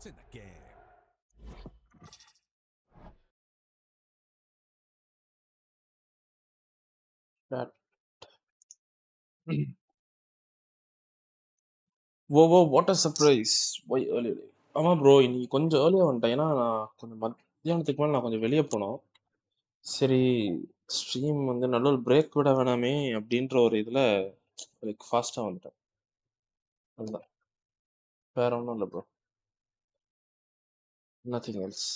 in the game. That. Whoa, what a surprise. Why early? ஆமா bro, இன்னைக்கு கொஞ்சம் ஏர்லியாக வந்துட்டேன். ஏன்னா நான் கொஞ்சம் மத்தியானத்துக்கு மேலே நான் கொஞ்சம் வெளியே போனோம். சரி, ஸ்ட்ரீம் வந்து நல்ல ஒரு பிரேக் விட வேணாமே அப்படின்ற ஒரு இதில் லைக் ஃபாஸ்ட்டாக வந்துட்டேன். அதுதான், வேற ஒன்றும் இல்லை ப்ரோ. Nothing else.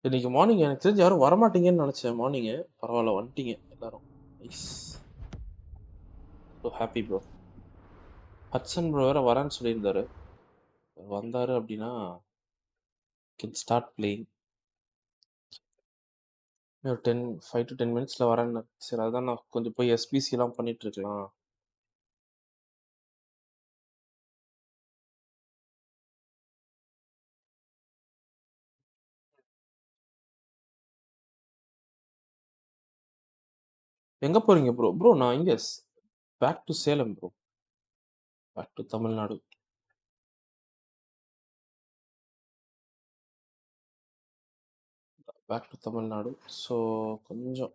இன்னைக்கு மார்னிங் எனக்கு தெரிஞ்சு யாரும் வரமாட்டீங்கன்னு நினச்சேன். மார்னிங்கு பரவாயில்ல, வந்துட்டீங்க எல்லாரும். Nice. So happy bro. Hudson bro வேற வரேன்னு சொல்லியிருந்தாரு. வந்தாரு அப்படின்னா கேன் ஸ்டார்ட் பிளேயிங். ஒரு 5 to 10 மினிட்ஸில் வரேன்னு. சரி, அதான் நான் கொஞ்சம் போய் எஸ்பிசிலாம் பண்ணிட்டு இருக்கலாம். எங்கே போகிறீங்க ப்ரோ? ப்ரோ நான் இங்கே back to Salem bro. Back to Tamil Nadu. Back to Tamil Nadu. So கொஞ்சம்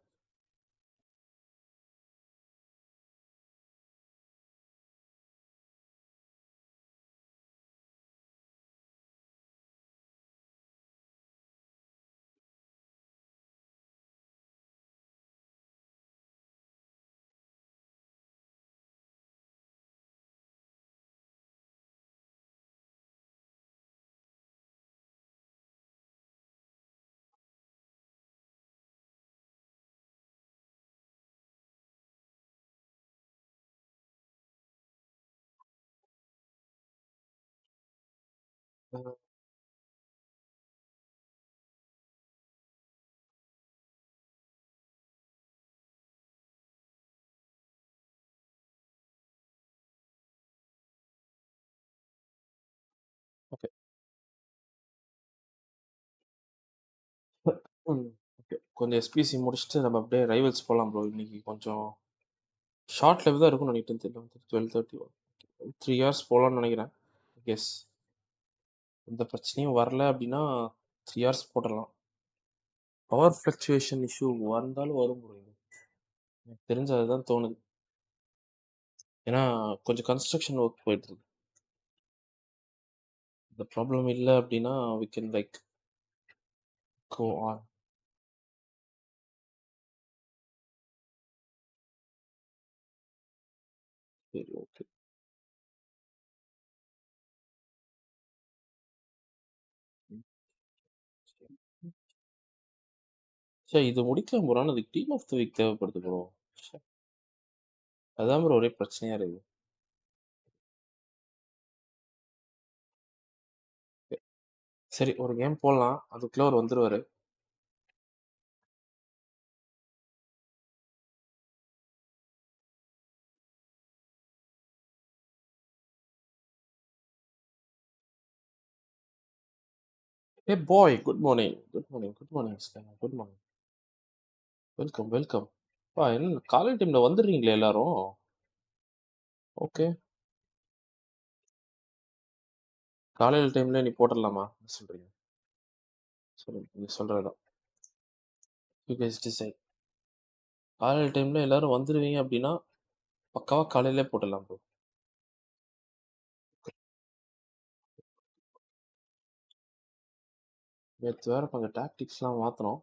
ஓகே. ஓகே, கொஞ்சம் எஸ்பிசி முடிச்சுட்டு நம்ம அப்படியே ரைவல்ஸ் போகலாம் ப்ரோ. இன்னைக்கு கொஞ்சம் ஷார்ட் லைவ் தான் இருக்கும்னு நினைக்கிறேன். தெரியல, 12:30 3 ஹவர்ஸ் போகலான்னு நினைக்கிறேன். எஸ், எந்த பிரச்சனையும் வரல அப்படின்னா 3 ஹவர்ஸ் போடலாம். பவர் ஃப்ளக்சுவேஷன் இஷ்யூ வந்தாலும் வரும் ப்ரோ. எனக்கு தெரிஞ்சு அதுதான் தோணுது. ஏன்னா கொஞ்சம் கன்ஸ்ட்ரக்ஷன் ஒர்க் போயிட்டு இருக்கு. இந்த ப்ராப்ளம் இல்லை அப்படின்னா we can like go on. சரி, ஓகே. சரி, இது முடிக்கலாம் ப்ரோ. ஆனால் அதுக்கு டீம் ஆஃப் த வீக் தேவைப்படுது ப்ரோ. அதான் ப்ரோ ஒரே பிரச்சனையா இருக்கு. சரி, ஒரு கேம் போடலாம். அதுக்குள்ள அவர் வந்துருவாரு. ஏ பாய், good morning, good morning, good morning, good morning. Welcome, welcome. என்ன காலை டைம்ல வந்துடுறீங்களே எல்லாரும்? ஓகே, காலையில் டைம்ல நீ போட்டுடலாமா சொல்றீங்க? சொல்லுங்க, நீ சொல்றதுதான். You guys decide. காலையில் டைம்ல எல்லாரும் வந்துடுவீங்க அப்படின்னா பக்காவா காலையிலே போட்டுடலாம் ப்ரோ. நேற்று வேற கொஞ்சம் டாக்டிக்ஸ்லாம் மாற்றணும்.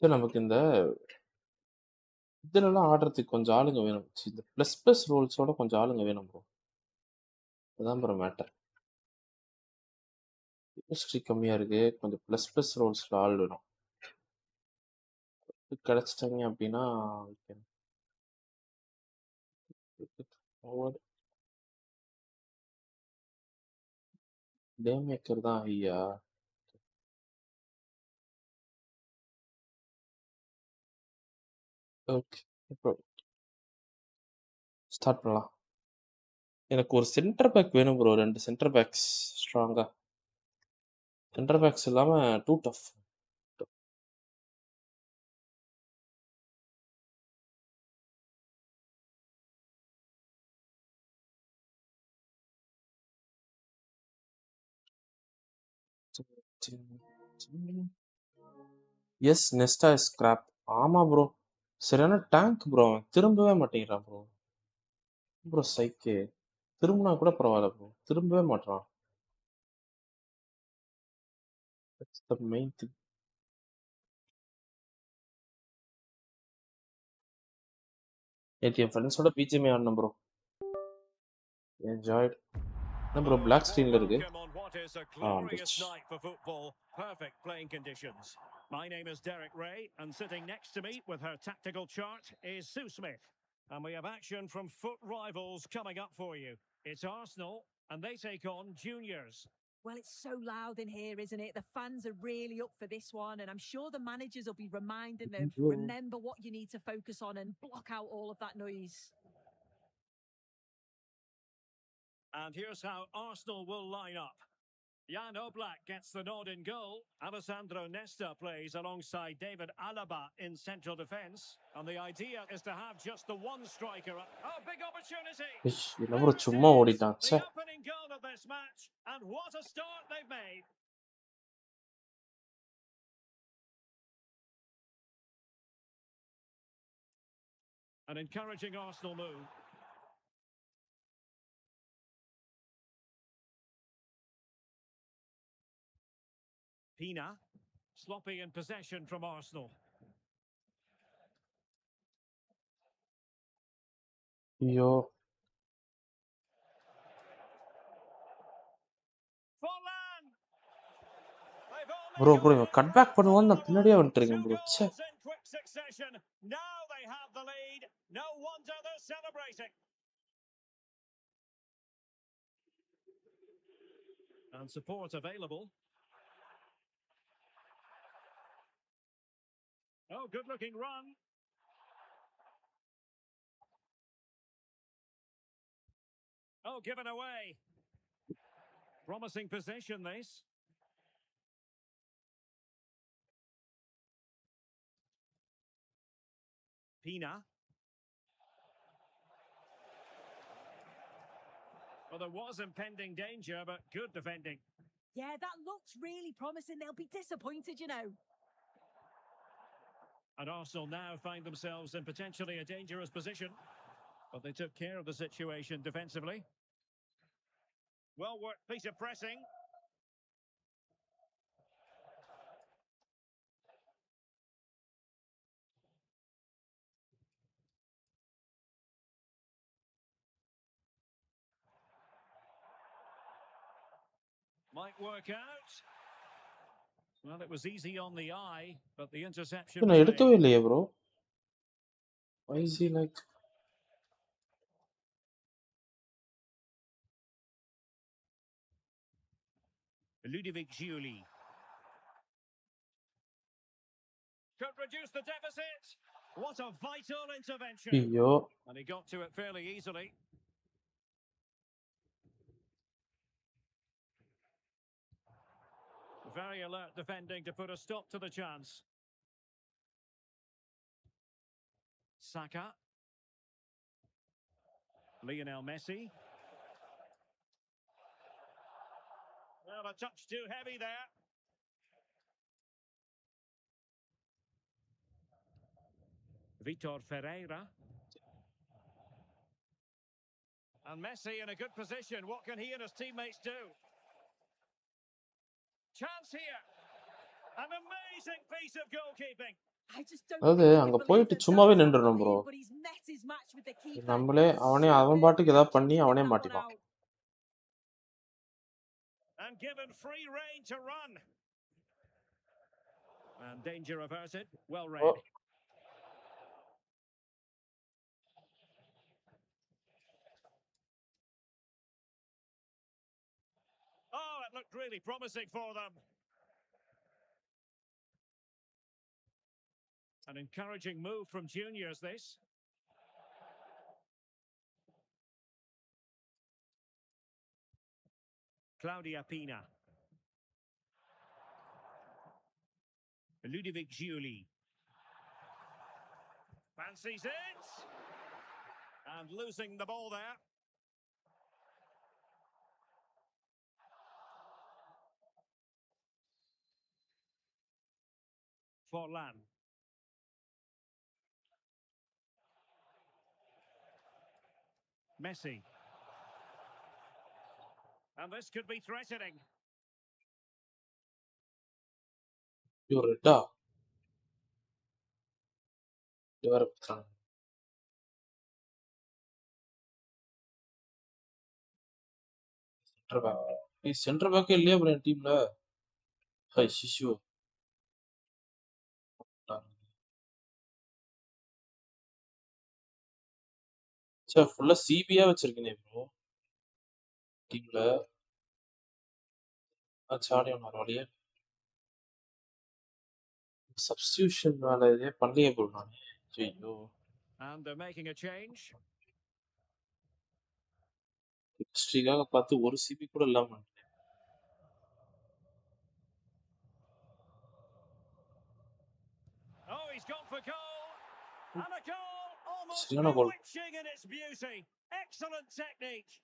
சரி, நமக்கு இந்த இதுலலாம் ஆடுறதுக்கு கொஞ்சம் ஆளுங்க வேணும். இந்த ப்ளஸ் ப்ளஸ் ரோல்ஸோட கொஞ்சம் ஆளுங்க வேணும் ப்ரோ. அதான் ப்ரோ மேட்டர். ஹிஸ்ட்ரி கம்மியாக இருக்கு. கொஞ்சம் ப்ளஸ் ப்ளஸ் ரோல்ஸில் ஆள் வேணும். கிடைச்சிட்டாங்க அப்படின்னா டே மேக்கர் தான் ஐயா. ஓகே, இப்போ ஸ்டார்ட் பண்ணலாம். எனக்கு ஒரு சென்டர் பேக் வேணும் ப்ரோ. 2 சென்டர் பேக்ஸ் ஸ்ட்ராங்கா. சென்டர் பேக்ஸ் இல்லாம too tough. Yes, Nesta is scrap. ஆமா ப்ரோ. சரியான டேங்க் ப்ரோ. திரும்பவே மாட்டேங்கிறான் ப்ரோ. ப்ரோ சைக்கே. திரும்பினா கூட பரவாயில்ல ப்ரோ. திரும்பவே மாட்றான். That's the main thing. நேத்து என் ஃப்ரெண்ட்ஸோட பிஜிஎம்ஐ ஆடினேன் ப்ரோ. Enjoyed. என்ன ப்ரோ Hello பிளாக் and ஸ்கிரீன்ல இருக்கு? welcome on what is a glorious night for football. Perfect playing conditions. My name is Derek Ray, and sitting next to me with her tactical chart is Sue Smith. And we have action from foot rivals coming up for you. It's Arsenal, and they take on Juniors. Well, it's so loud in here, isn't it? The fans are really up for this one, and I'm sure the managers will be reminding them, remember what you need to focus on and block out all of that noise. And here's how Arsenal will line up. Jan Oblak gets the nod in goal. Alessandro Nesta plays alongside David Alaba in central defence. And the idea is to have just the one striker. Oh, big opportunity! என்ன bro சும்மா ஓடிட்டான். The opening goal of this match, and what a start they've made. An encouraging Arsenal move. Pina, sloppy in possession from Arsenal. ஐயோ bro இவன் cut back பண்ணுவான்னு நான் பின்னாடியே வந்துட்டேன் bro. ச்சே. Now they have the lead. No wonder they're celebrating. And support available. Oh, good-looking run. Oh, given away. Promising possession, this. Pina. Well, there was impending danger, but good defending. Yeah, that looks really promising. They'll be disappointed, you know. And Arsenal now find themselves in potentially a dangerous position. But they took care of the situation defensively. Well-worked piece of pressing. Might work out. Well, it was easy on the eye, but the interception was நான் made. எடுக்கவே இல்லையே bro. Why is he like Ludovic Giuli. Could reduce the deficit. What a vital intervention. ஐயோ And he got to it fairly easily. Very alert defending to put a stop to the chance. Saka. Lionel Messi. Well, a touch too heavy there. Vitor Ferreira. And Messi in a good position. What can he and his teammates do? Chance here. An amazing piece of goalkeeping. I just don't அதாவது think அங்க போயிட்டு சும்மாவே நின்றுறோம் bro. but he's met his match with the keeper. நம்மளே அவன் பாட்டுக்கு ஏதாவது பண்ணி அவனே மாட்டிப்பான். And given free rein to run. And danger averted. Well read. Oh, it looked really promising for them. An encouraging move from Juniors, this. Claudia Pina. Ludovic Giuli. Fancies it. And losing the ball there. Forlan. Messi. And this could be threatening. You're a You're a center back. He's center back இல்லையா bro டீம்ல? High Shishu. சே ஃபுல்லா சிபியா வச்சிருக்கீங்க bro டீம்ல. சாடி ஒன்னு வழியே. Substitution வேலை இதே பண்ணலையே bro நான். ஐயோ. And they're making a change. ஹிஸ்டரிக்காக பார்த்து ஒரு சிபி கூட இல்லாம. Oh, he's gone for goal. And a goal almost சரியான கோல். bewitching in its beauty. Excellent technique.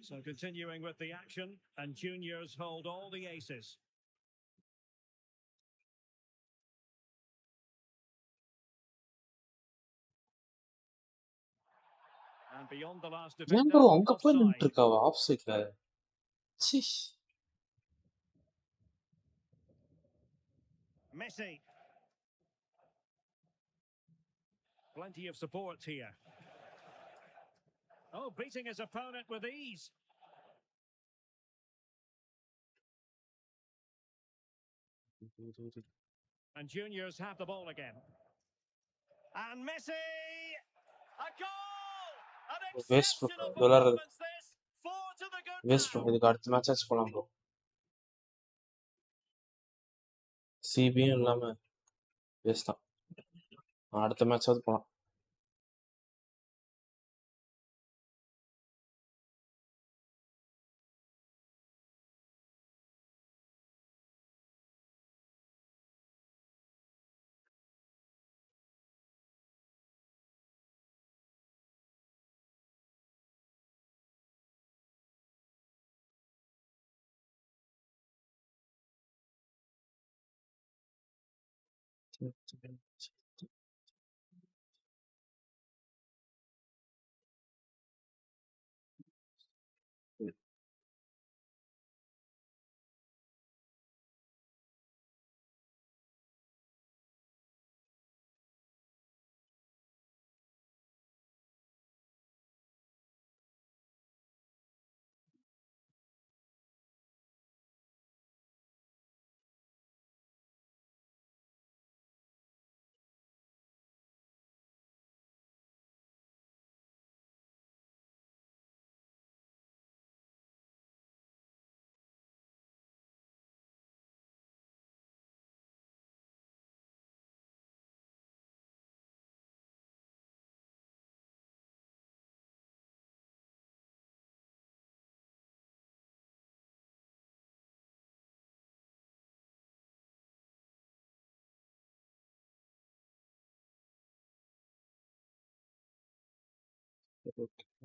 So continuing with the action, and juniors hold all the aces. And beyond the last ஏன் defender, bro அங்க போய் நின்னுட்டு offside. இருக்காவ of சைட்ல? C. Messi. Plenty of support here. Oh, beating his opponent with ease. And juniors have the ball again. And Messi! A goal! An waste bro exceptional விளையாடுறது performance this. 4 to the good waste bro. now. இதுக்கு அடுத்த match ஆச்சு போலாம் bro. சிபியும் இல்லாம waste தான். அடுத்த மேட்சாவது போலாம்.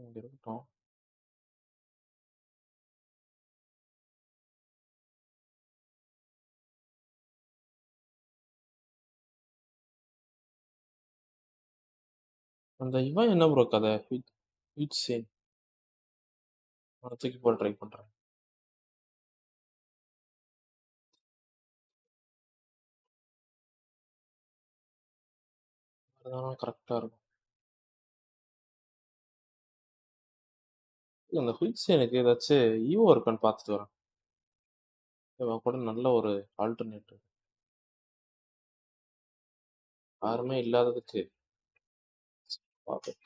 இங்க இருக்கட்டும். அந்த இவன் என்ன ப்ரோ கதை? ஹுசேன் அவனை தூக்கி போட ட்ரை பண்றேன். அதுதான் கரெக்டா இருக்கும். இல்ல, அந்த ஹுசேனுக்கு ஏதாச்சும் ஈவோ இருக்கான்னு பார்த்துட்டு வரேன். இவன் கூட நல்ல ஒரு ஆல்டர்னேட்டிவ் யாருமே இல்லாததுக்கு பார்ப்பேன்.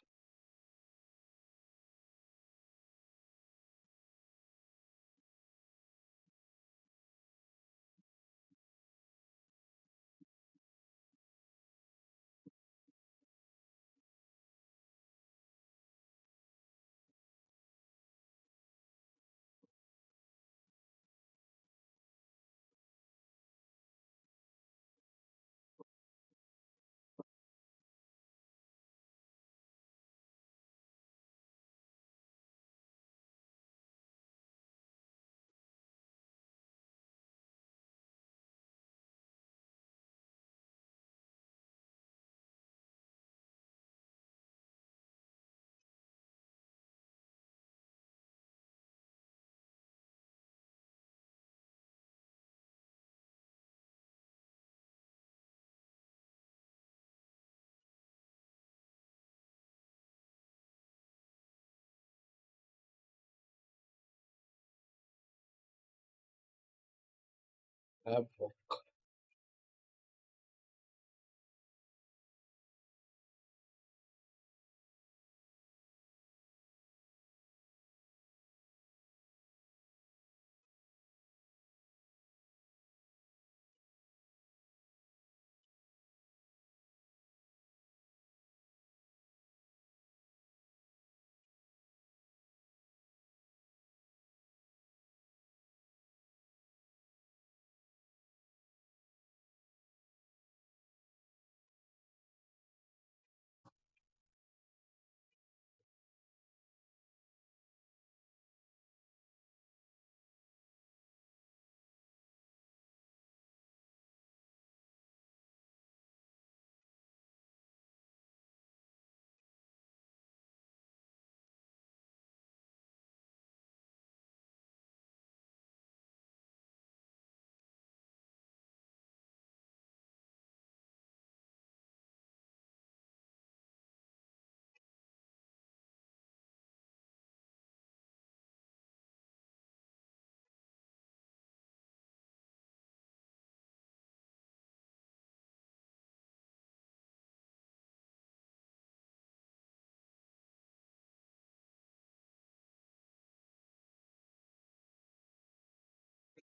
Lab work.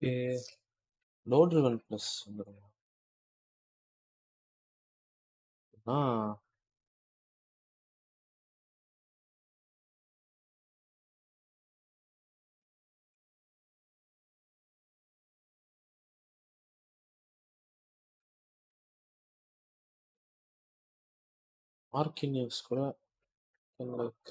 Okay. Low driven plus. Ah, Marquinhos கூட can like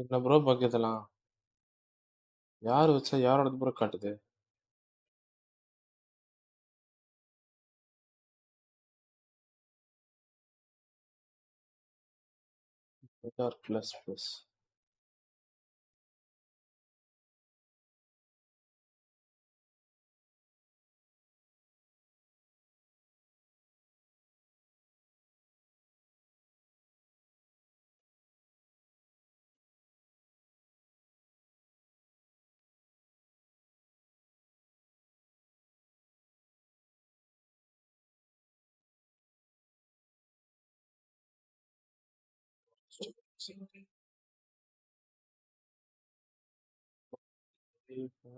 என்ன ப்ரோ பாக்கியதெல்லாம் யார் வச்சா யாரோட ப்ரோ காட்டுது plus plus.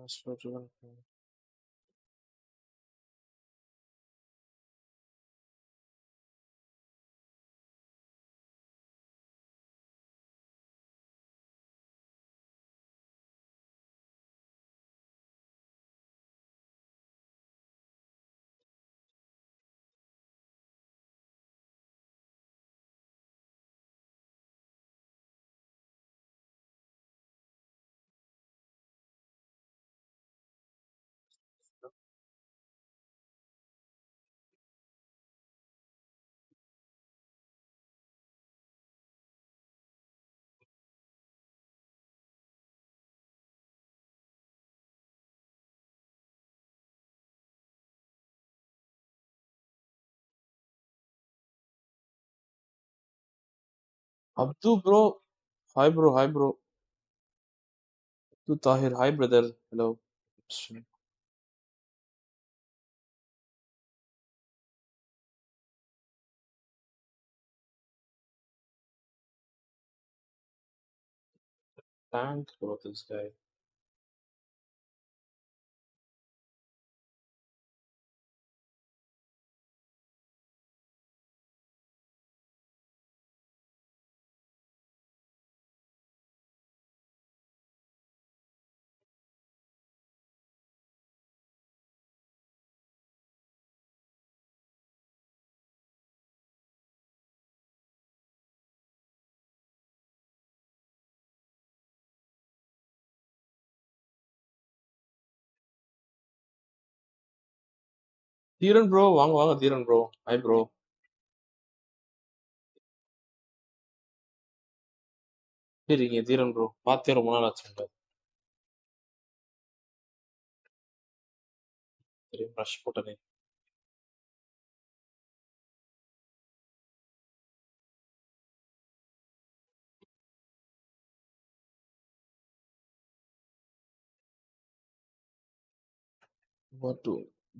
Slow driven. Abdu bro, hi bro. Abdu Tahir, hi brother. Hello. Thank bro this guy. Dheeran bro வாங்க Dheeran bro. Hi bro. சரிங்க தீரன் bro. பார்த்தே ரொம்ப நாள் ஆச்சுங்க. சரி ப்ரஷ் போட்டனே.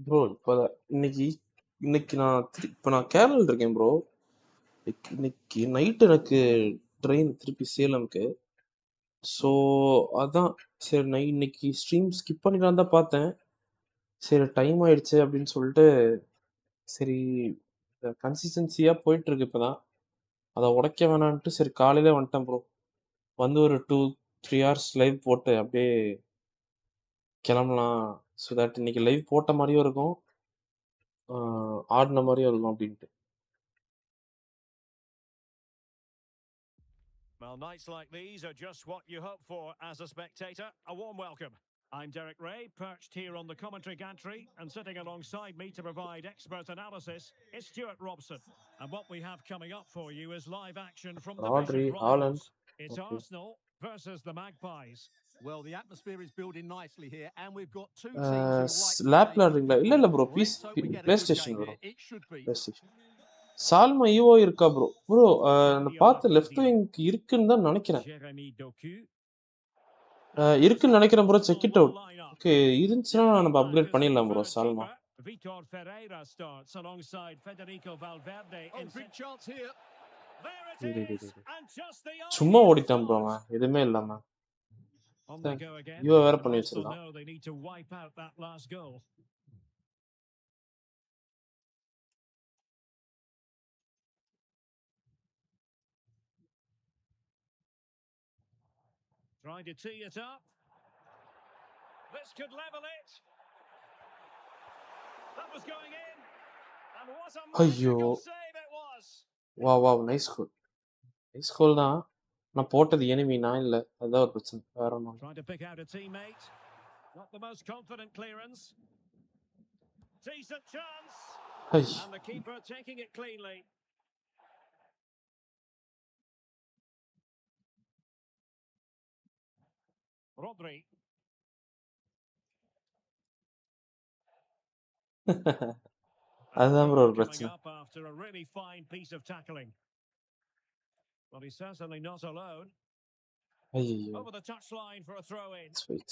ப்ரோ இன்னைக்கு நான் கேரளால இருக்கேன் ப்ரோ. இன்னைக்கு நைட் எனக்கு ட்ரெயின் திருப்பி சேலம்க்கு. ஸோ அதான் சரி இன்னைக்கு ஸ்ட்ரீம் ஸ்கிப் பண்ணிடலாம் தான் பார்த்தேன். சரி டைம் ஆயிடுச்சு அப்படின்னு சொல்லிட்டு சரி கன்சிஸ்டன்சியா போயிட்டு இருக்கு இப்பதான். அதை உடைக்க வேணான்ட்டு சரி காலையில வந்துட்டேன் ப்ரோ. வந்து ஒரு 2-3 hours லைவ் போட்டு அப்படியே கிளம்பலாம். ஸோ தட் இன்னைக்கு லைவ் போட்ட மாதிரியும் இருக்கும், ஆடின மாதிரியும் இருக்கும் அப்படின்ட்டு. Well, nights like these are just what you hope for as a spectator. A warm welcome. I'm Derek Ray, perched here on the commentary gantry, and sitting alongside me to provide expert analysis is Stuart Robson. And what we have coming up for you is live action from Rodri, division Haaland. rivals. It's Okay. Arsenal versus the Magpies. Well, the atmosphere is building nicely here, and we've got two teams who like to லேப்ல play ஆடுறீங்களா? good இல்ல இல்ல bro. football. Let's hope we get a play good station game bro. here. It should be. PlayStation. சால்மா ஈவோ இருக்கா bro? Bro நான் பார்த்த left wing இருக்குன்னு தான் நினைக்கிறேன். இருக்குன்னு நினைக்கிறேன் bro. Check it out. Okay இருந்துச்சுன்னா நம்ம அப்கிரேட் பண்ணிடலாம் bro சால்மா. Vitor Ferreira starts alongside Federico Valverde. Oh, big chance here. There it is. And just the சும்மா ஓடிட்டான் ப்ரோ அவன் எதுவுமே இல்லாம. ஈவோ வேற பண்ணி வச்சிருக்கான். They need to wipe out that last goal. Trying to tee it up. This could level it. That was going in. And what a magical save it was. Wow, nice goal. Nice goal தான். நான் போட்டது enemy நான் இல்ல. அதான் ஒரு பிரச்சனை. வேற ஒண்ணும். Trying to pick out a teammate. Not the most confident clearance. Decent chance. And the keeper taking it cleanly. Rodri. அதுதான் ப்ரோ ஒரு பிரச்சனை. After a really fine piece of tackling. Well, he's certainly not alone. ஐயோ. Over the touchline for a throw in. Sweet.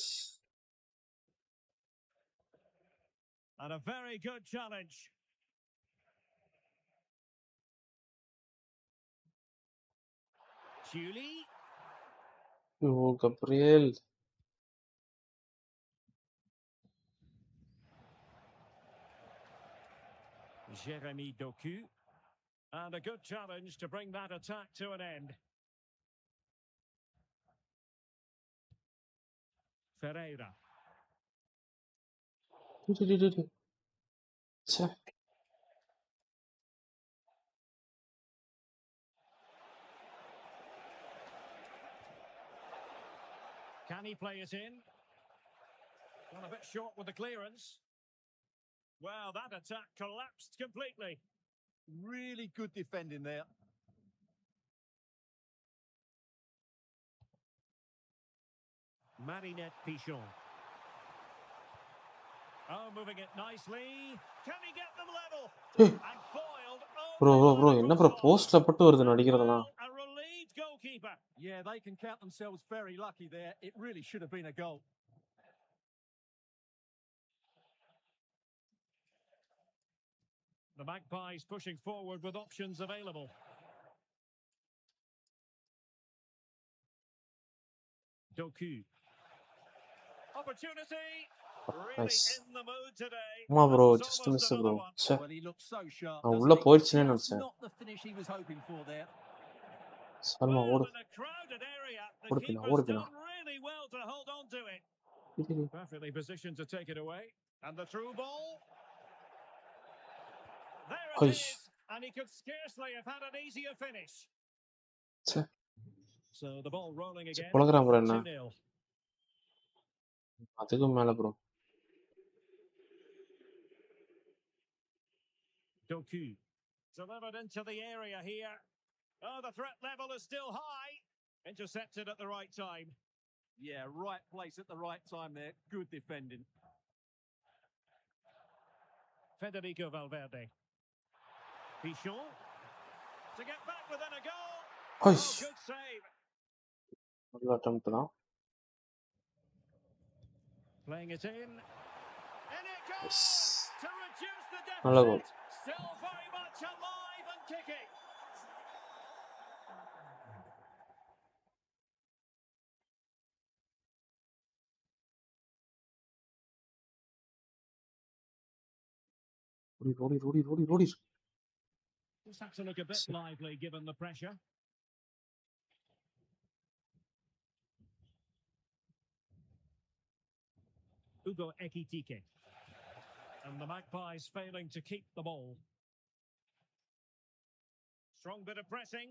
And a very good challenge. Julie. Oh, Gabriel. Jeremy Doku. And a good challenge to bring that attack to an end. Ferreira. Can he play it in? Gone a bit short with the clearance. Well, that attack collapsed completely. Really good defending there. Marinette Pichon. Oh, moving it nicely. Can he get them level? And foiled. Bro, என்ன bro போஸ்ட்ல போட்டு வருது நடிக்கிறதெல்லாம். A relieved goalkeeper. Yeah, they can count themselves very lucky there. It really should have been a goal. The Magpies pushing forward with options available. Doku. Opportunity. Really in the mood today. Come on bro, just miss it bro. Well, he looks so sharp. உள்ள போயிடுச்சுனே நினைச்சேன். Not the finish he was hoping for there. Salma ஓடு. In a crowded area, the ஓடு keeper's Bina. done really well to hold on to it. Perfectly positioned to take it away. And the through ball. There it is. And he could scarcely have had an easier finish. So the ball rolling again. 2-0. அதுக்கு மேல bro. Doku. Delivered into the area here. Oh, the threat level is still high. Intercepted at the right time. Yeah, right place at the right time there. Good defending. Federico Valverde. Pichon. To get back within a goal. Oh, good save. நல்ல attempt தான். Playing it in. And it goes Yes. to reduce the நல்ல goal. deficit. Still very much alive and kicking. Rodi. Just have to look a bit lively given the pressure. Hugo Ekitike. And the Magpies failing to keep the ball. Strong bit of pressing.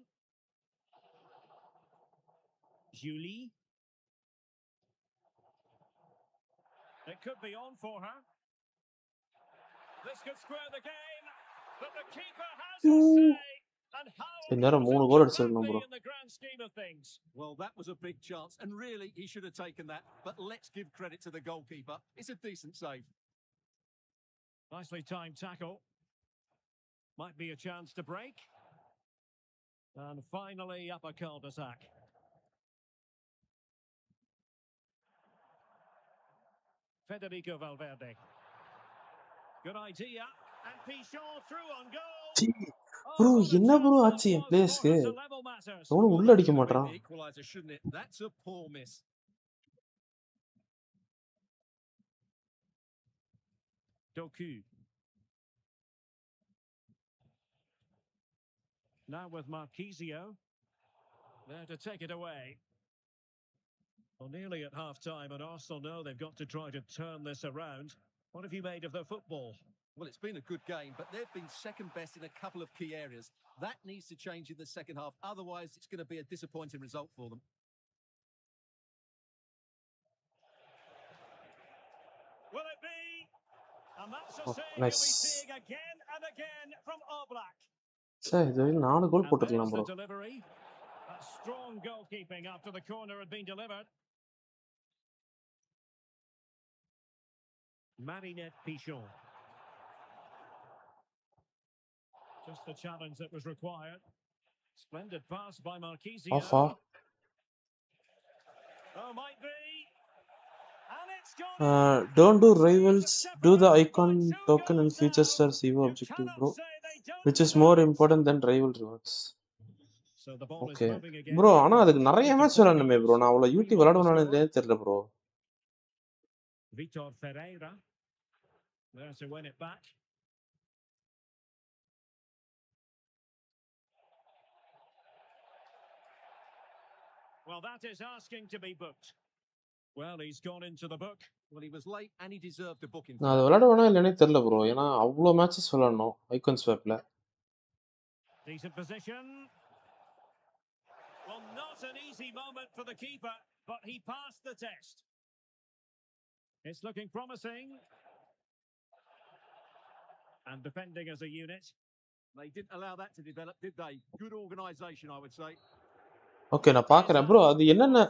Julie. It could be on for her. This could square the game, but the keeper has a say. And how இந்நேரம் 3 கோல் அடிச்சிருக்கணும் important bro. in the grand scheme of things. Well, that was a big chance, and really, he should have taken that. But let's give credit to the goalkeeper. It's a decent save. Nicely timed tackle. Might be a chance to break. And finally, up a cul-de-sac. Federico Valverde. Good idea. And Pichon through on goal. Bro, என்ன bro ஆச்சு என் பிளேஸ்க்கு? அவனும் உள்ள அடிக்க மாட்டான். Equalizer, shouldn't it? That's a poor miss. Doku. Now with Marquisio. There to take it away. Well, nearly at half-time, and Arsenal know they've got to try to turn this around. What have you made of their football? Well, it's been a good game, but they've been second best in a couple of key areas. That needs to change in the second half. Otherwise, it's going to be a disappointing result for them. Will it be? And that's a save nice. you'll be seeing again and again from Oblak. சே, இது 4 கோல் போட்டுக்கலாம் bro. The delivery. A strong goalkeeping after the corner had been delivered. Marinette Pichon. Just the challenge that was required. Splendid pass by Marquisio. Off. Oh, might be. And it's gone. Don't do rivals. Do the icon token and future star CV objective, bro. Which is more important than rival rewards. So the ball Okay. is moving again. Bro, ஆனா அதுக்கு நிறைய match விளையாடணுமே bro. நான் அவ்வளவு YouTube விளையாடுவானே தெரியல bro. Vitor Ferreira. There to win it back. Well, that is asking to be booked. Well, he's gone into the book. Well, he was late and he deserved a booking. நான் அது விளையாடுவானே இல்லனே தெரியல bro. ஏனா அவ்வளவு matches விளையாடணும் icon ஸ்வாப்ல. Decent position. Well, not an easy moment for the keeper, but he passed the test. It's looking promising. And defending as a unit. They didn't allow that to develop, did they? Good organisation, I would say. Okay, நான் பார்க்கறேன் bro. அது என்னன்னா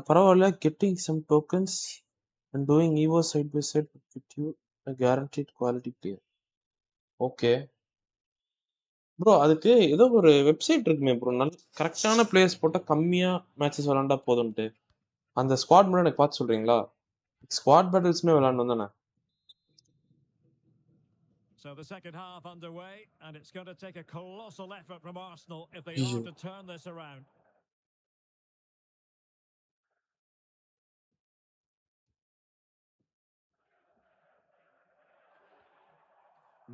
பரவாயில்லை getting some tokens and doing EVO side by side with you a guaranteed quality player. Okay. Bro அதுக்கு ஏதோ ஒரு website இருக்குமே bro, நல்ல கரெக்டான பிளேயர்ஸ் போட்டா கம்மியா மேட்சஸ் விளையாண்டா போதும்ட்டு. அந்த ஸ்குவாட் மட்டும் எனக்கு பார்த்து சொல்றீங்களா? ஸ்குவாட் பேட்டில்ஸ்மே விளையாடணும் தானே? So the second half underway, and it's going to take a colossal effort from Arsenal if they are to turn this around.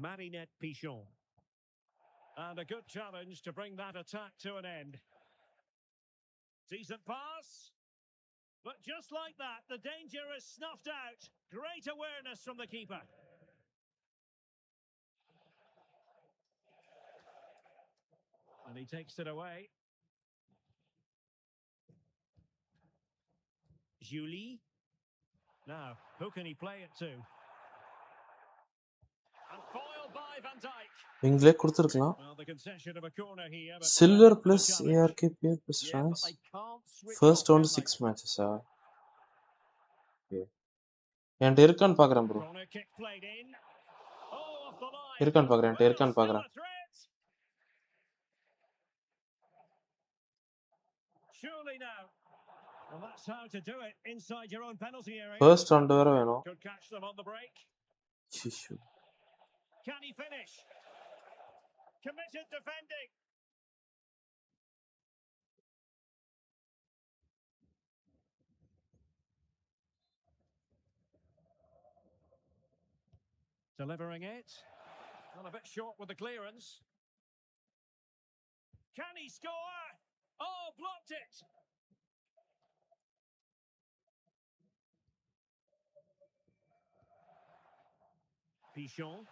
Marinette Pichon. And a good challenge to bring that attack to an end. Decent pass. But just like that, the danger is snuffed out. Great awareness from the keeper. And he takes it away. Julie. Now, who can he play it to? And foiled by இங்களே கொடுத்துருக்கலாம். Well, the concession of a corner here, but Silver the plus challenge. ARK player plus Yeah, but France. they can't switch First off, round can they? 6 matches. Okay. என்கிட்ட இருக்கான்னு பார்க்குறேன் bro. Corner kick played in. Oh, off the line. இருக்கான்னு பார்க்குறேன். என்கிட்ட Well, இருக்கான்னு still பார்க்குறேன். a threat. Surely now. Well, that's how to do it inside your own penalty area. First round வேற வேணும். Could catch them on the break. Shishu. Can he finish? Committed defending. Delivering it. Well, a bit short with the clearance. Can he score? Oh, blocked it. Pichon.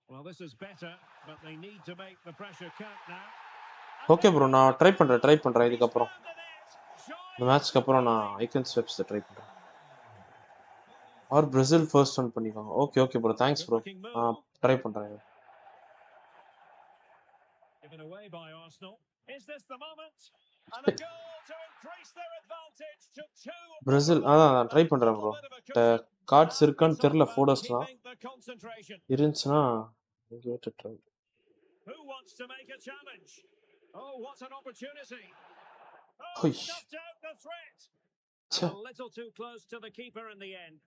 Well, this is better, but they need to make the pressure count now. Okay bro, நான் try பண்ணுறேன் இதுக்கப்புறம். இந்த மேட்ச்க்கு அப்புறம் நான் icon steps try பண்ணுறேன். R Brazil first run பண்ணிக்கோங்க. Okay bro, thanks bro. நான் try பண்ணுறேன். Given away by Arsenal. Is this the moment? And a goal to increase their advantage to 2. Brazil நான் ட்ரை பண்ணுறேன் ப்ரோ. கார்ட்ஸ் இருக்கான்னு தெரியல ஃபோட்டோஸ்லாம். இருந்துச்சுன்னா give it a try. Who wants to make a challenge? Oh, what an opportunity. Oh, Oy. snuffed out the threat. Cha. And a little too close to the keeper in the end.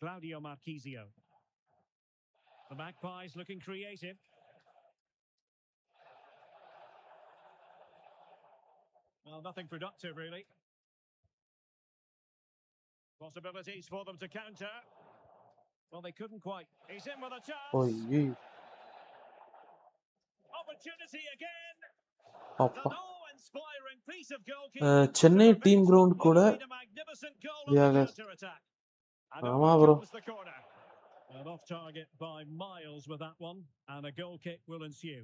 Claudio Marchisio. The Magpies looking creative. Well, nothing productive, really. Possibilities for them to counter. Well, they couldn't quite. He's in with a chance. ஓய் Opportunity again. அப்பா. An awe-inspiring piece of goalkeeping. Chennai team ground கூட He made a magnificent goal on the counter-attack. And ஆமா over bro. comes the corner. And off target by miles with that one, and a goal kick will ensue.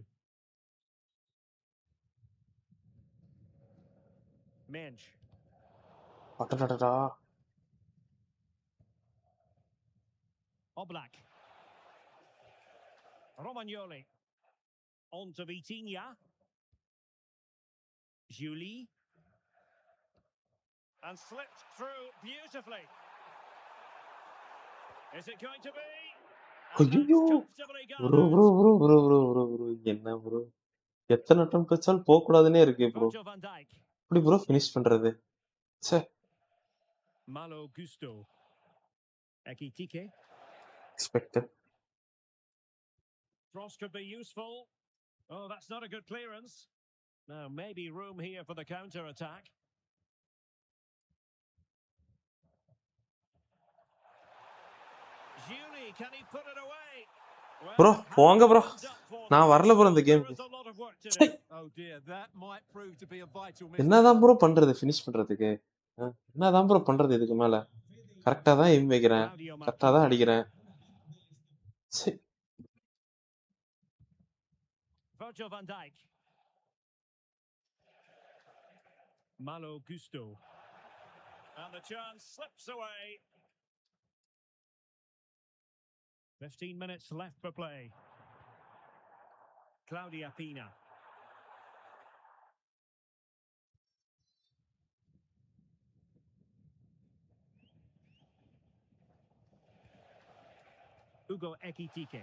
Mensch. அடடடடா. Oblak. Romagnoli. On to Vitinha. Julie. And slipped through beautifully. Is it going to be? ஐயோ bro என்ன bro, எத்தனை attempt வச்சாலும் போக கூடாதுன்னே இருக்கு bro. Virgil van Dijk. எப்படி bro finish பண்றது? சே, Malo Gusto. Ekitike. Expected. Cross could be useful. Oh, that's not a good clearance. Now, maybe room here for the counter-attack. Julie, can he put it away? Bro போங்க bro, நான் வரல bro இந்த game. Oh dear, that might prove to be a vital miss. என்னதான் bro பண்றது finish பண்றதுக்கு? என்னதான் bro பண்றது இதுக்கு மேல? கரெக்டா தான் எய்ம் வைக்கிறேன், கரெக்டா தான் அடிக்கிறேன். சே, Virgil van Dijk. Malo Gusto. And the chance slips away. 15 minutes left for play. Claudia Pina. Hugo Ekitike.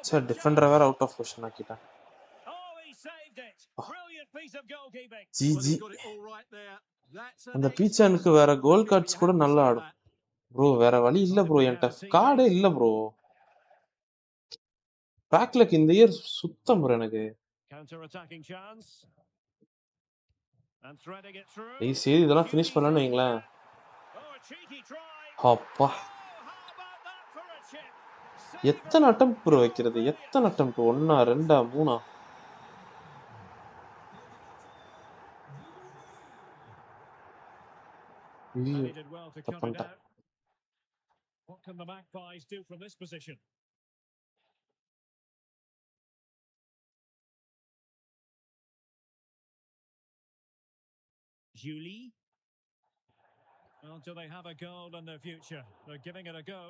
Sir defender வேற அவுட் ஆஃப் பொசிஷன் ஆக்கிட்டேன். Oh, he saved it. Brilliant piece of goalkeeping. GG. Got it all right there. That's an அந்த பீச்சானுக்கு வேற கோல் cards கூட நல்லா ஆடும் bro. வேற வழி இல்ல ப்ரோ, என்கிட்ட கார்டே இல்ல ப்ரோ. பேக்லக் இந்த இயர் சுத்தம் ப்ரோ எனக்கு. Counter-attacking chance. And threading it through. சரி இதெல்லாம் ஃபினிஷ் பண்ணலாம்னு வைங்களேன். Oh, a cheeky try. அப்பா, Oh, how about that for a chip? எத்தனை அட்டெம்ப்ட் ப்ரோ வைக்கிறது? எத்தனை attempt? 1 2 3 And he did well to cut it out. What can the Magpies do from this position? Julie. Well, do they have a goal in their future? They're giving it a go.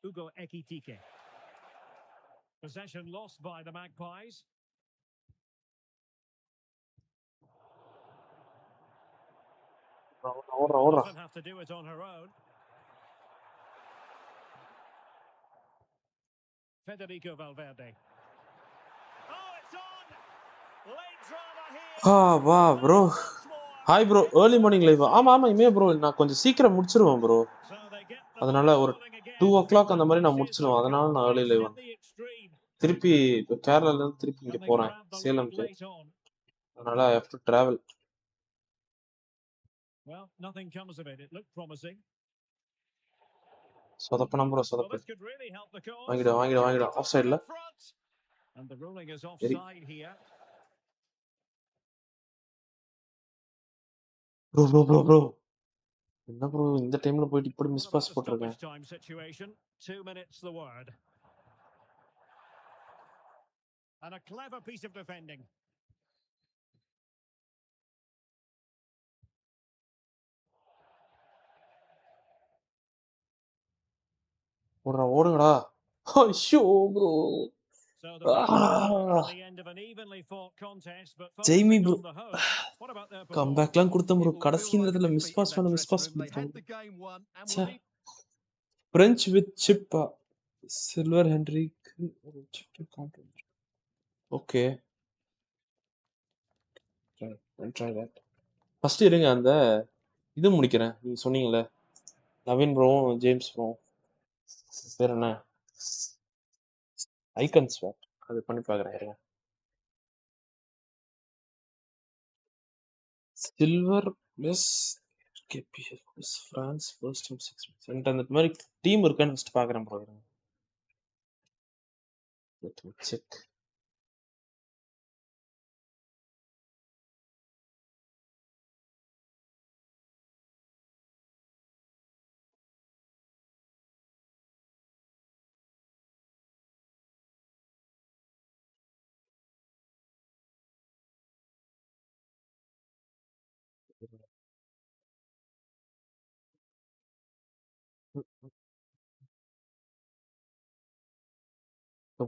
Ugo Ekitike. Possession lost by the Magpies. Doesn't have to do it on her own. Federico Valverde. Oh, it's on! Late drama here. Wow, bro. Hi, bro. Early morning live. ஆமா இமே bro நான் கொஞ்சம் சீக்கிரம் முடிச்சிருவேன் bro. அதனால ஒரு 2 o'clock அந்த மாதிரி நான் முடிச்சிருவேன். அதனால நான் early live திருப்பி கேரளால இருந்து திருப்பி இங்க போறேன் சேலம்க்கு. அதனால I have to travel. Well, nothing comes of it. It looked promising. சொதப்பனம் ப்ரோ சொதப்பு. வாங்கிடு ஆஃப் சைடுல. And the ruling is offside here. Bro என்ன ப்ரோ இந்த டைம்ல போயிட்டு இப்படி மிஸ் பாஸ் போட்டுருக்கேன். 2 minutes the word. And a clever piece of defending. ஓடுங்கடா. ஐயோ bro. So the the end of an evenly fought contest, but Jamie bro. What about their கம்பேக்லாம் கொடுத்தேன் bro. கடைசி நேரத்துல மிஸ் பாஸ் பண்ணிட்டேன். French with chip. Silver Henrik. Okay. Try that. First இருங்க அந்த இது முடிக்கிறேன். நீங்க சொன்னீங்கல்ல நவீன் ப்ரோ ஜேம்ஸ் ப்ரோ பேர் என்ன ஐக்கன் ஸ்வாப் அது பண்ணி பார்க்குறேன் இருங்க. Silver plus KBS France first time 6 months அந்த மாதிரி டீம் இருக்கான்னு ஃபர்ஸ்ட் பார்க்குறேன் ப்ரோ. Let me check.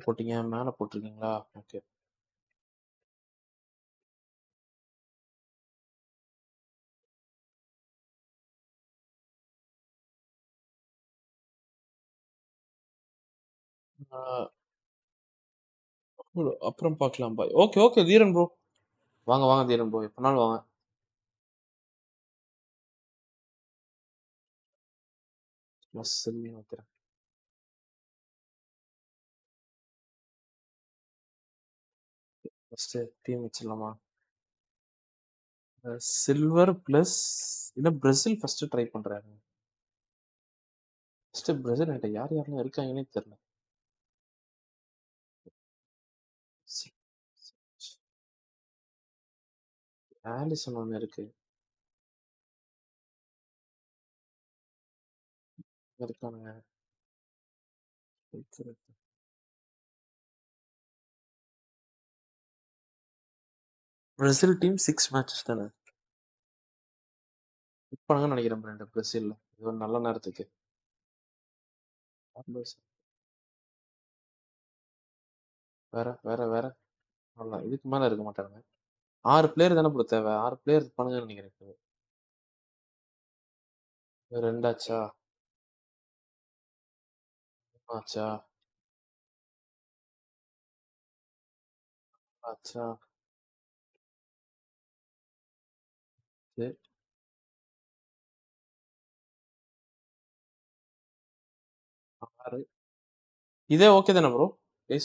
போட்டீங்க மேலே போட்டிருக்கீங்களா? ஓகே. அப்புறம் பார்க்கலாம் பாய். ஓகே தீரன் ப்ரோ வாங்க தீரன் ப்ரோ எப்பனாலும் வாங்க. செல்வி வைக்கிறேன். ஃபர்ஸ்ட் டீம் வச்சிடலாமா? சில்வர் பிளஸ் இல்ல பிரேசில் ஃபர்ஸ்ட் ட்ரை பண்றாங்க. ஃபர்ஸ்ட் பிரேசில் என்கிட்ட யாரெல்லாம் இருக்காங்கன்னே தெரியல. ஆலிசன் ஒன்று இருக்கு இருக்கானுங்க. பிரேசில் டீம் 6 மேட்சஸ் தானே இருப்பாங்கன்னு நினைக்கிறேன். ரெண்டு பிரேசில்ல இது ஒரு நல்ல நேரத்துக்கு வேற அவ்வளோ இதுக்கு மேல இருக்க மாட்டாங்க. 6 பிளேயர் தானே ப்ரோ தேவை. 6 பிளேயர் இருப்பானுங்கன்னு நினைக்கிறேன். ரெண்டாச்சா ஆச்சா ஆச்சா சரி. ஆறு இதே ஓகே தானே ப்ரோ?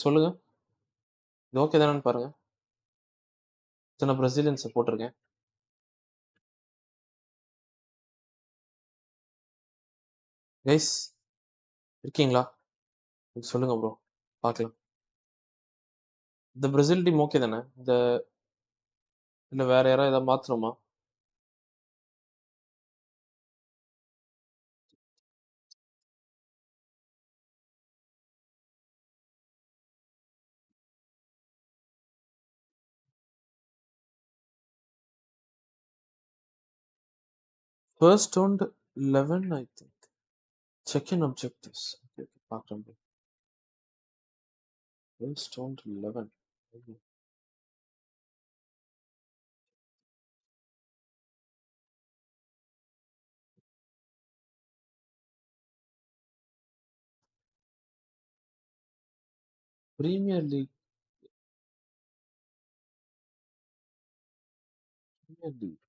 சொல்லுங்க இது ஓகே தானேன்னு பாருங்க. இத்தனை பிரசிலியன்ஸை போட்டிருக்கேன். கைஸ் இருக்கீங்களா? சொல்லுங்க ப்ரோ பார்க்கலாம். இந்த பிரேசில் டீம் ஓகே தானே? இல்ல வேற யாராவது ஏதாவது மாத்தணுமா? First round 11, I think. Check-in objectives. Okay, பார்க்குறேன் bro. First round 11. Okay. Premier League. Premier League.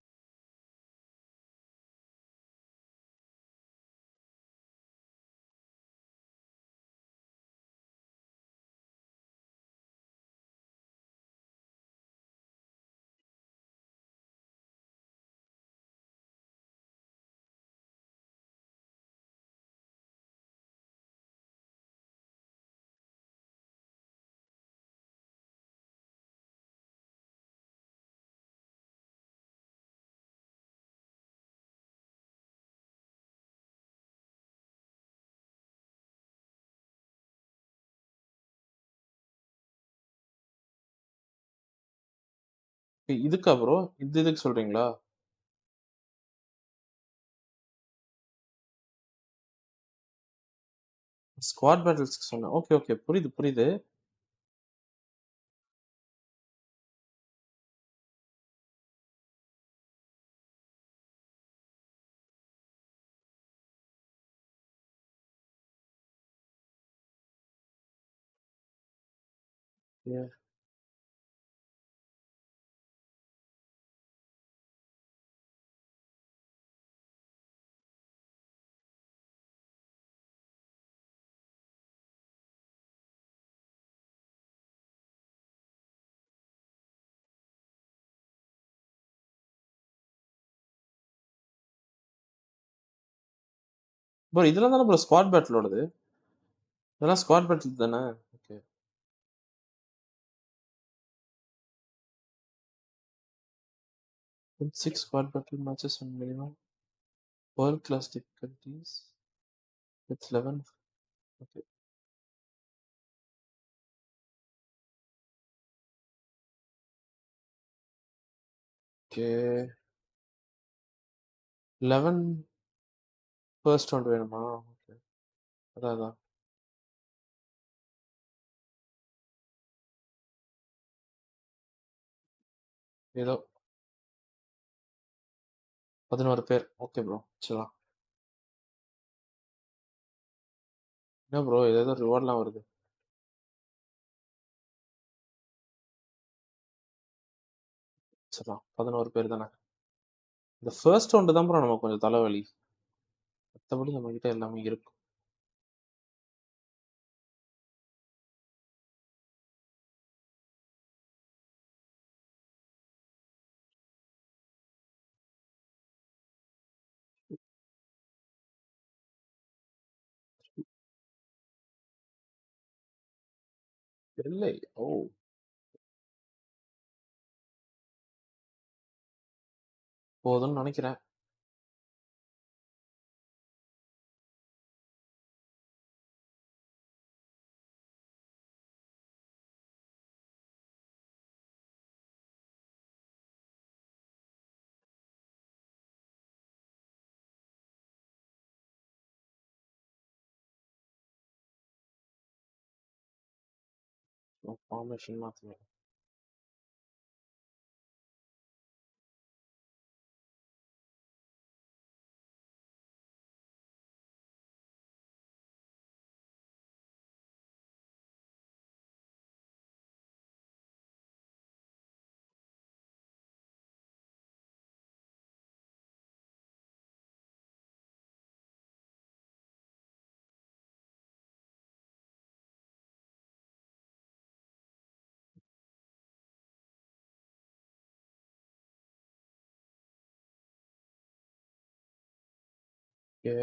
Okay, இதுக்கா ப்ரோ இதுக்கு சொல்றீங்களா? ஸ்குவாட் பேட்டில்ஸ்க்கு சொன்னேன். ஓகே ஓகே புரியுது. Yeah. ப்ரோ இதெல்லாம் தானே ப்ரோ ஸ்குவாட் பேட்டிலோடது? இதெல்லாம் ஸ்குவாட் பேட்டில் தானே? Okay. 6 squad battle matches on minimum. World class difficulties. It's 11. Okay. Okay. 11 first round வேணுமா? ஓகே. அதான். ஏதோ 11 பேர். Okay bro. சரி. என்ன ப்ரோ ஏதோ ரிவார்ட்லாம் வருது. சரி 11 பேர் தானே. இந்த ஃபர்ஸ்ட் ரவுண்டு தான் ப்ரோ நமக்கு கொஞ்சம் தலைவலி. மற்றபடி நம்ம கிட்ட எல்லாமே இருக்கும். இல்லை. ஓ போதும்னு நினைக்கிறேன். ஃபார்மேஷன் மாற்றணும். ஓகே.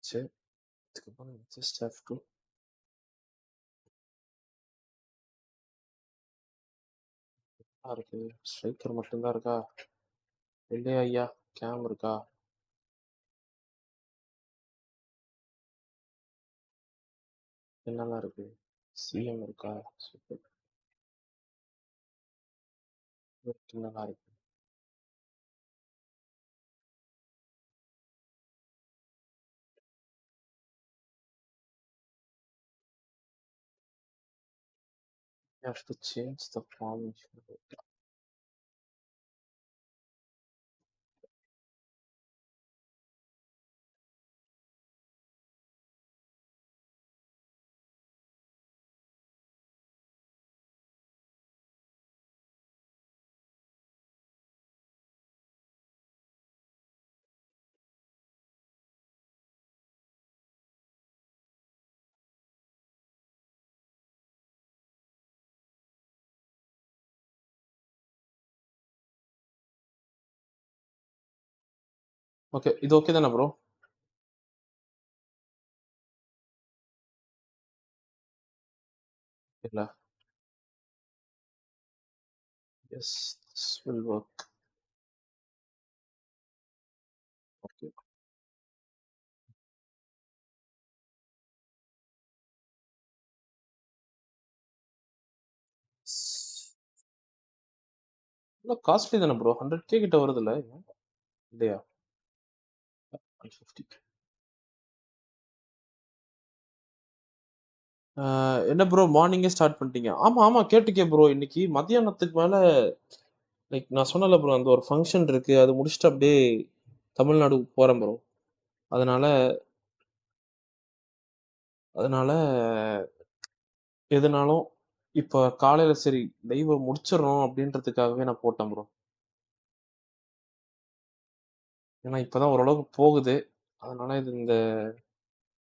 சரி. அதுக்கப்புறம் ஜஸ்ட் ஹேவ் டு இருக்கு. ஸ்ட்ரைக்கர் மட்டும்தான் இருக்கா? இல்லையா ஐயா? கேம் இருக்கா? என்னெல்லாம் இருக்கு? சிஎம் இருக்கா? சூப்பர். நல்லா இருக்கு. You have to change the formation. Okay, இது ஓகே தானே ப்ரோ? இல்ல. Yes, this will work. Okay. இல்ல காஸ்ட்லி தானே ப்ரோ? 100K கிட்ட வருதுல்ல? இல்லையா? 150. என்ன ப்ரோ மார்னிங்கே ஸ்டார்ட் பண்ணிட்டீங்க? ஆமா ஆமா கேட்டுக்கே ப்ரோ. இன்னைக்கு மத்தியானத்துக்கு மேல லைக் நான் சொன்னல ப்ரோ, அந்த ஒரு ஃபங்க்ஷன் இருக்கு, அது முடிச்சுட்டு அப்படியே தமிழ்நாடு போறேன் ப்ரோ. அதனால அதனால எதுனாலும் இப்ப காலையில சரி லைவ முடிச்சிடறோம் அப்படின்றதுக்காகவே நான் போட்டேன் ப்ரோ. ஏன்னா இப்பதான் ஓரளவுக்கு போகுது. அதனால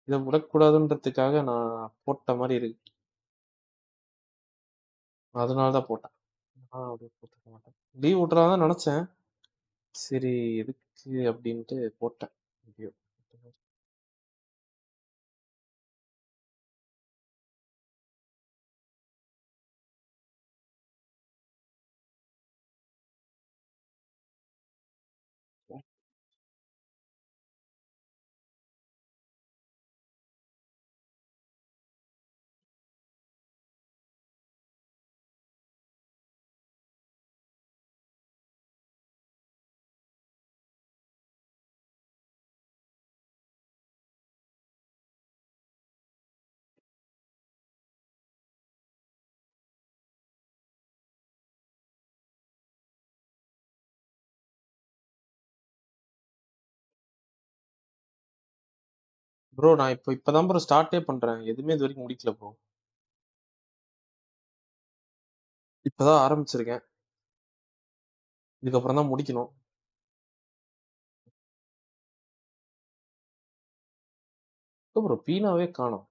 இதை விடக்கூடாதுன்றதுக்காக நான் போட்ட மாதிரி இருக்கு. அதனால தான் போட்டேன். அப்படியே போட்டுக்க மாட்டேன். லீவ் விட்டுறாதான் நினைச்சேன். சரி எதுக்கு அப்படின்ட்டு போட்டேன் வீடியோ. ப்ரோ நான் இப்பதான் ப்ரோ ஸ்டார்ட்டே பண்றேன். எதுவுமே இது வரைக்கும் முடிக்கல ப்ரோ. இப்பதான் ஆரம்பிச்சிருக்கேன். இதுக்கப்புறம் தான் முடிக்கணும். ப்ரோ பீனாவே காணோம்.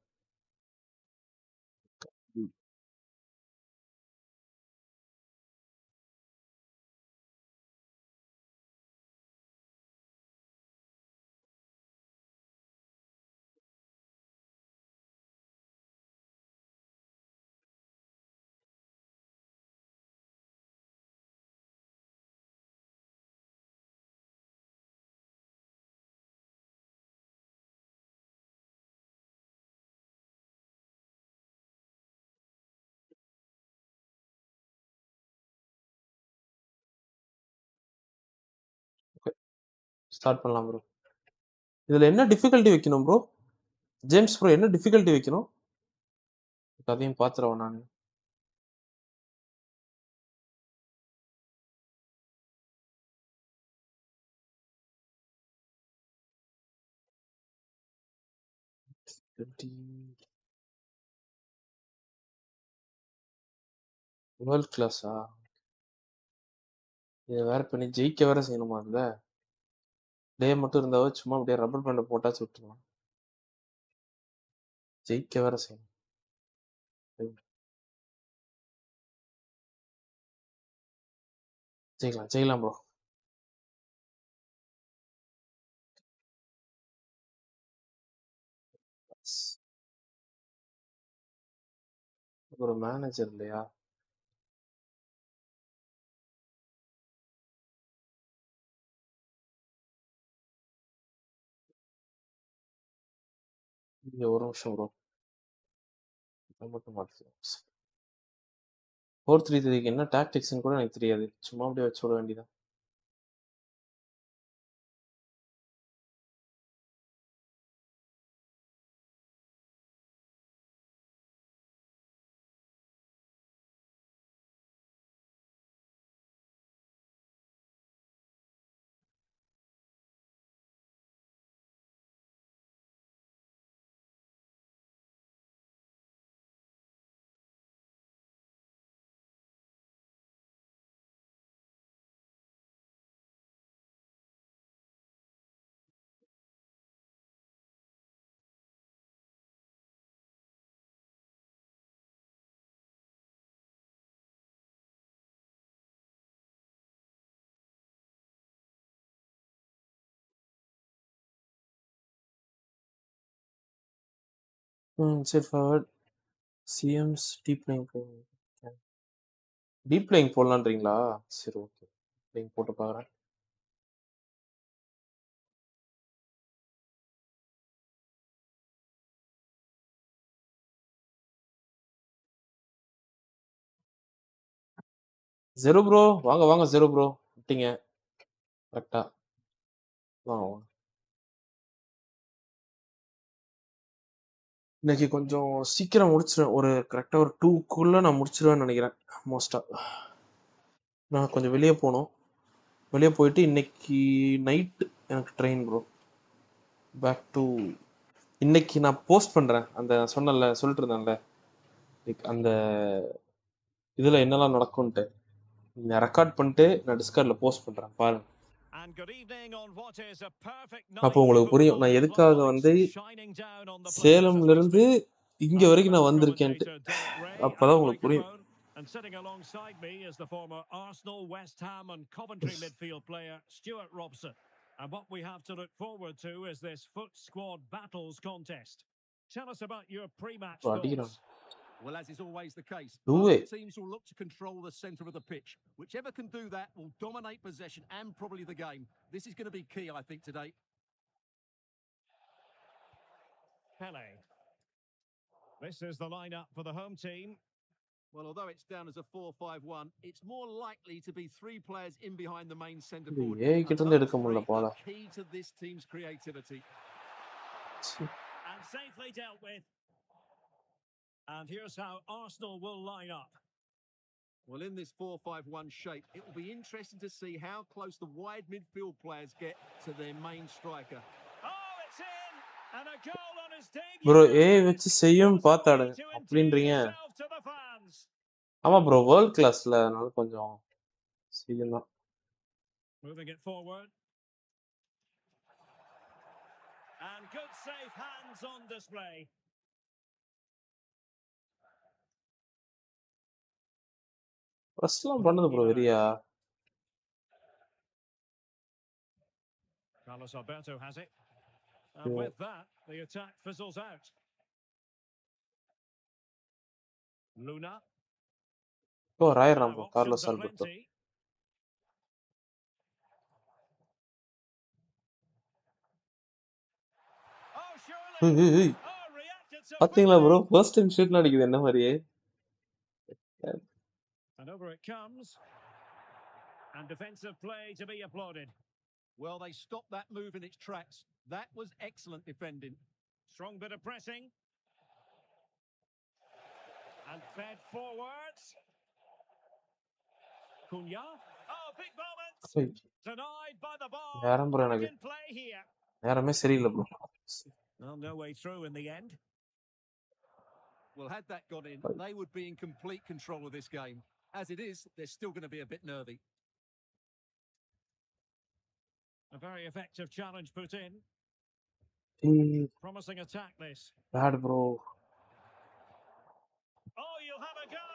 ஸ்டார்ட் பண்ணலாம் ப்ரோ. இதுல என்ன டிஃபிகல்ட்டி வைக்கணும் ப்ரோ? ஜேம்ஸ் ப்ரோ என்ன டிஃபிகல்ட்டி வைக்கணும்? அதையும் பாத்துறேன் நான். வேர்ல்ட் கிளாஸா? இதை வேற பண்ணி ஜெயிக்க வேற செய்யணுமா? இல்ல டே மட்டும் இருந்தாவே சும்மா அப்படியே ரப்பர் பேண்டை போட்டாச்சு விட்டுருலாம். ஜெயிக்க வேற செய்யணும். ஜெயிக்கலாம் ஜெயிக்கலாம் ப்ரோ. ஒரு மேனேஜர் இல்லையா? இங்க ஒரு நிமிஷம் ப்ரோ. மட்டும் மாத்தி 4-3-3 என்ன டாக்டிக்ஸ்னு கூட எனக்கு தெரியாது. சும்மா அப்படியே வச்சு விட வேண்டியதான். சரி forward CMs deep line deep line போடலான்றீங்களா? சரி ஓகே, லைன் போட்டு பார்க்குறேன். ஜெரோ ப்ரோ, வாங்க வாங்க ஜெரோ ப்ரோ, விட்டீங்க கரெக்டா. வாங்க வாங்க. இன்னைக்கு கொஞ்சம் சீக்கிரம் முடிச்சிடுவேன். ஒரு கரெக்டாக ஒரு 2க்குள்ளே நான் முடிச்சிடுவேன்னு நினைக்கிறேன் மோஸ்ட்டாக. நான் கொஞ்சம் வெளியே போகணும். வெளியே போயிட்டு இன்னைக்கு நைட்டு எனக்கு ட்ரெயின் ப்ரோ. பேக் டு இன்னைக்கு நான் போஸ்ட் பண்ணுறேன். அந்த சொன்னல சொல்லிட்டு இருந்தேன்ல, லைக் அந்த இதில் என்னெல்லாம் நடக்கும்ன்ட்டு நான் ரெக்கார்ட் பண்ணிட்டு நான் டிஸ்கார்டில் போஸ்ட் பண்ணுறேன் பாருங்க. அப்போ உங்களுக்கு புரியும் நான் எதுக்காக வந்து சேலம்ல இருந்து இங்க வரைக்கும் நான் வந்திருக்கேன்ட்டு. அப்பதான் உங்களுக்கு புரியும். And sitting alongside me is the former Arsenal, West Ham and Coventry midfield player Stuart Robson. And what we have to look forward to is this Foot Squad Battles contest. Tell us about your pre-match thoughts. Well, as is always the case, Do both it. teams will look to control the centre of the pitch. Whichever can do that will dominate possession and probably the game. This is going to be key, I think, today. Pele. This is the lineup for the home team. Well, although it's down as a 4-5-1, it's more likely to be 3 players in behind the main centre forward. And those 3 are key to this team's creativity. And safely dealt with. And here's how Arsenal will line up. Well, in this 4-5-1 shape, it will be interesting to see how close the wide midfield players get to their main striker. Oh, it's in! And a goal on his debut. Bro வச்சு செய்யும் பார்த்தாடுங்க அப்படின்றீங்க. ஆமா bro, world கிளாஸ்ல, அதனால கொஞ்சம் செய்யும் தான். Moving it forward. And good safe hands on display. ஃபர்ஸ்ட்லாம் பண்ணது bro வெரியா. Carlos Alberto has it. And with that, the attack fizzles out. Luna. O ராயராம் bro, Carlos Alberto. பாத்தீங்களா ப்ரோ, ஃபர்ஸ்ட் டைம் ஷூட் அடிக்குது என்ன மாதிரியே. And over it comes. And defensive play to be applauded. Well, they stopped that move in its tracks. That was excellent defending. Strong bit of pressing. And fed forwards. Cunha. Oh, big moment. Denied by the ball. Back in play here. யாருமே சரியில்லை bro. Well, no way through in the end. Well, had that got in, they would be in complete control of this game. As it is, they're still going to be a bit nervy. A very effective challenge put in. Promising attack this. Bad bro. Oh, you'll have a go.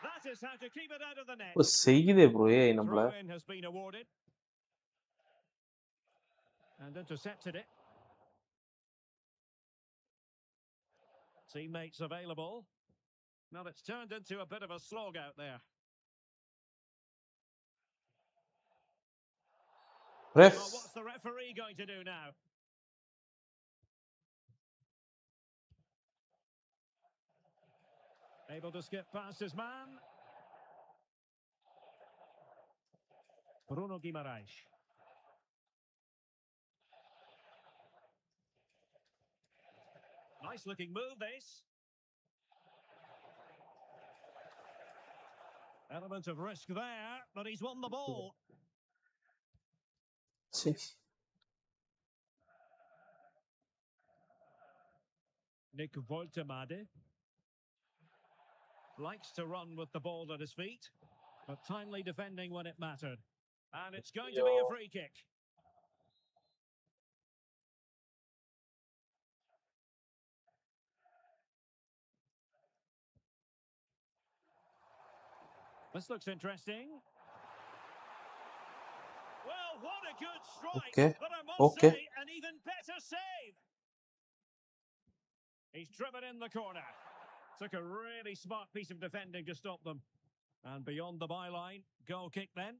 That is how to keep it out of the net. செய்யுதே bro நம்மள. Throw in has been awarded. And intercepted it. Teammates available. Now it's turned into a bit of a slog out there. Ref. Well, what's the referee going to do now? Able to skip past his man. Bruno Guimaraes. Nice looking move, this. Element of risk there, but he's won the ball. See. Nick Woltemade likes to run with the ball at his feet, but timely defending when it mattered. And it's going to be a free kick. This looks interesting. Well, what a good strike. Okay. But I must say, an even better save. He's driven in the corner. Took a really smart piece of defending to stop them. And beyond the byline, goal kick then.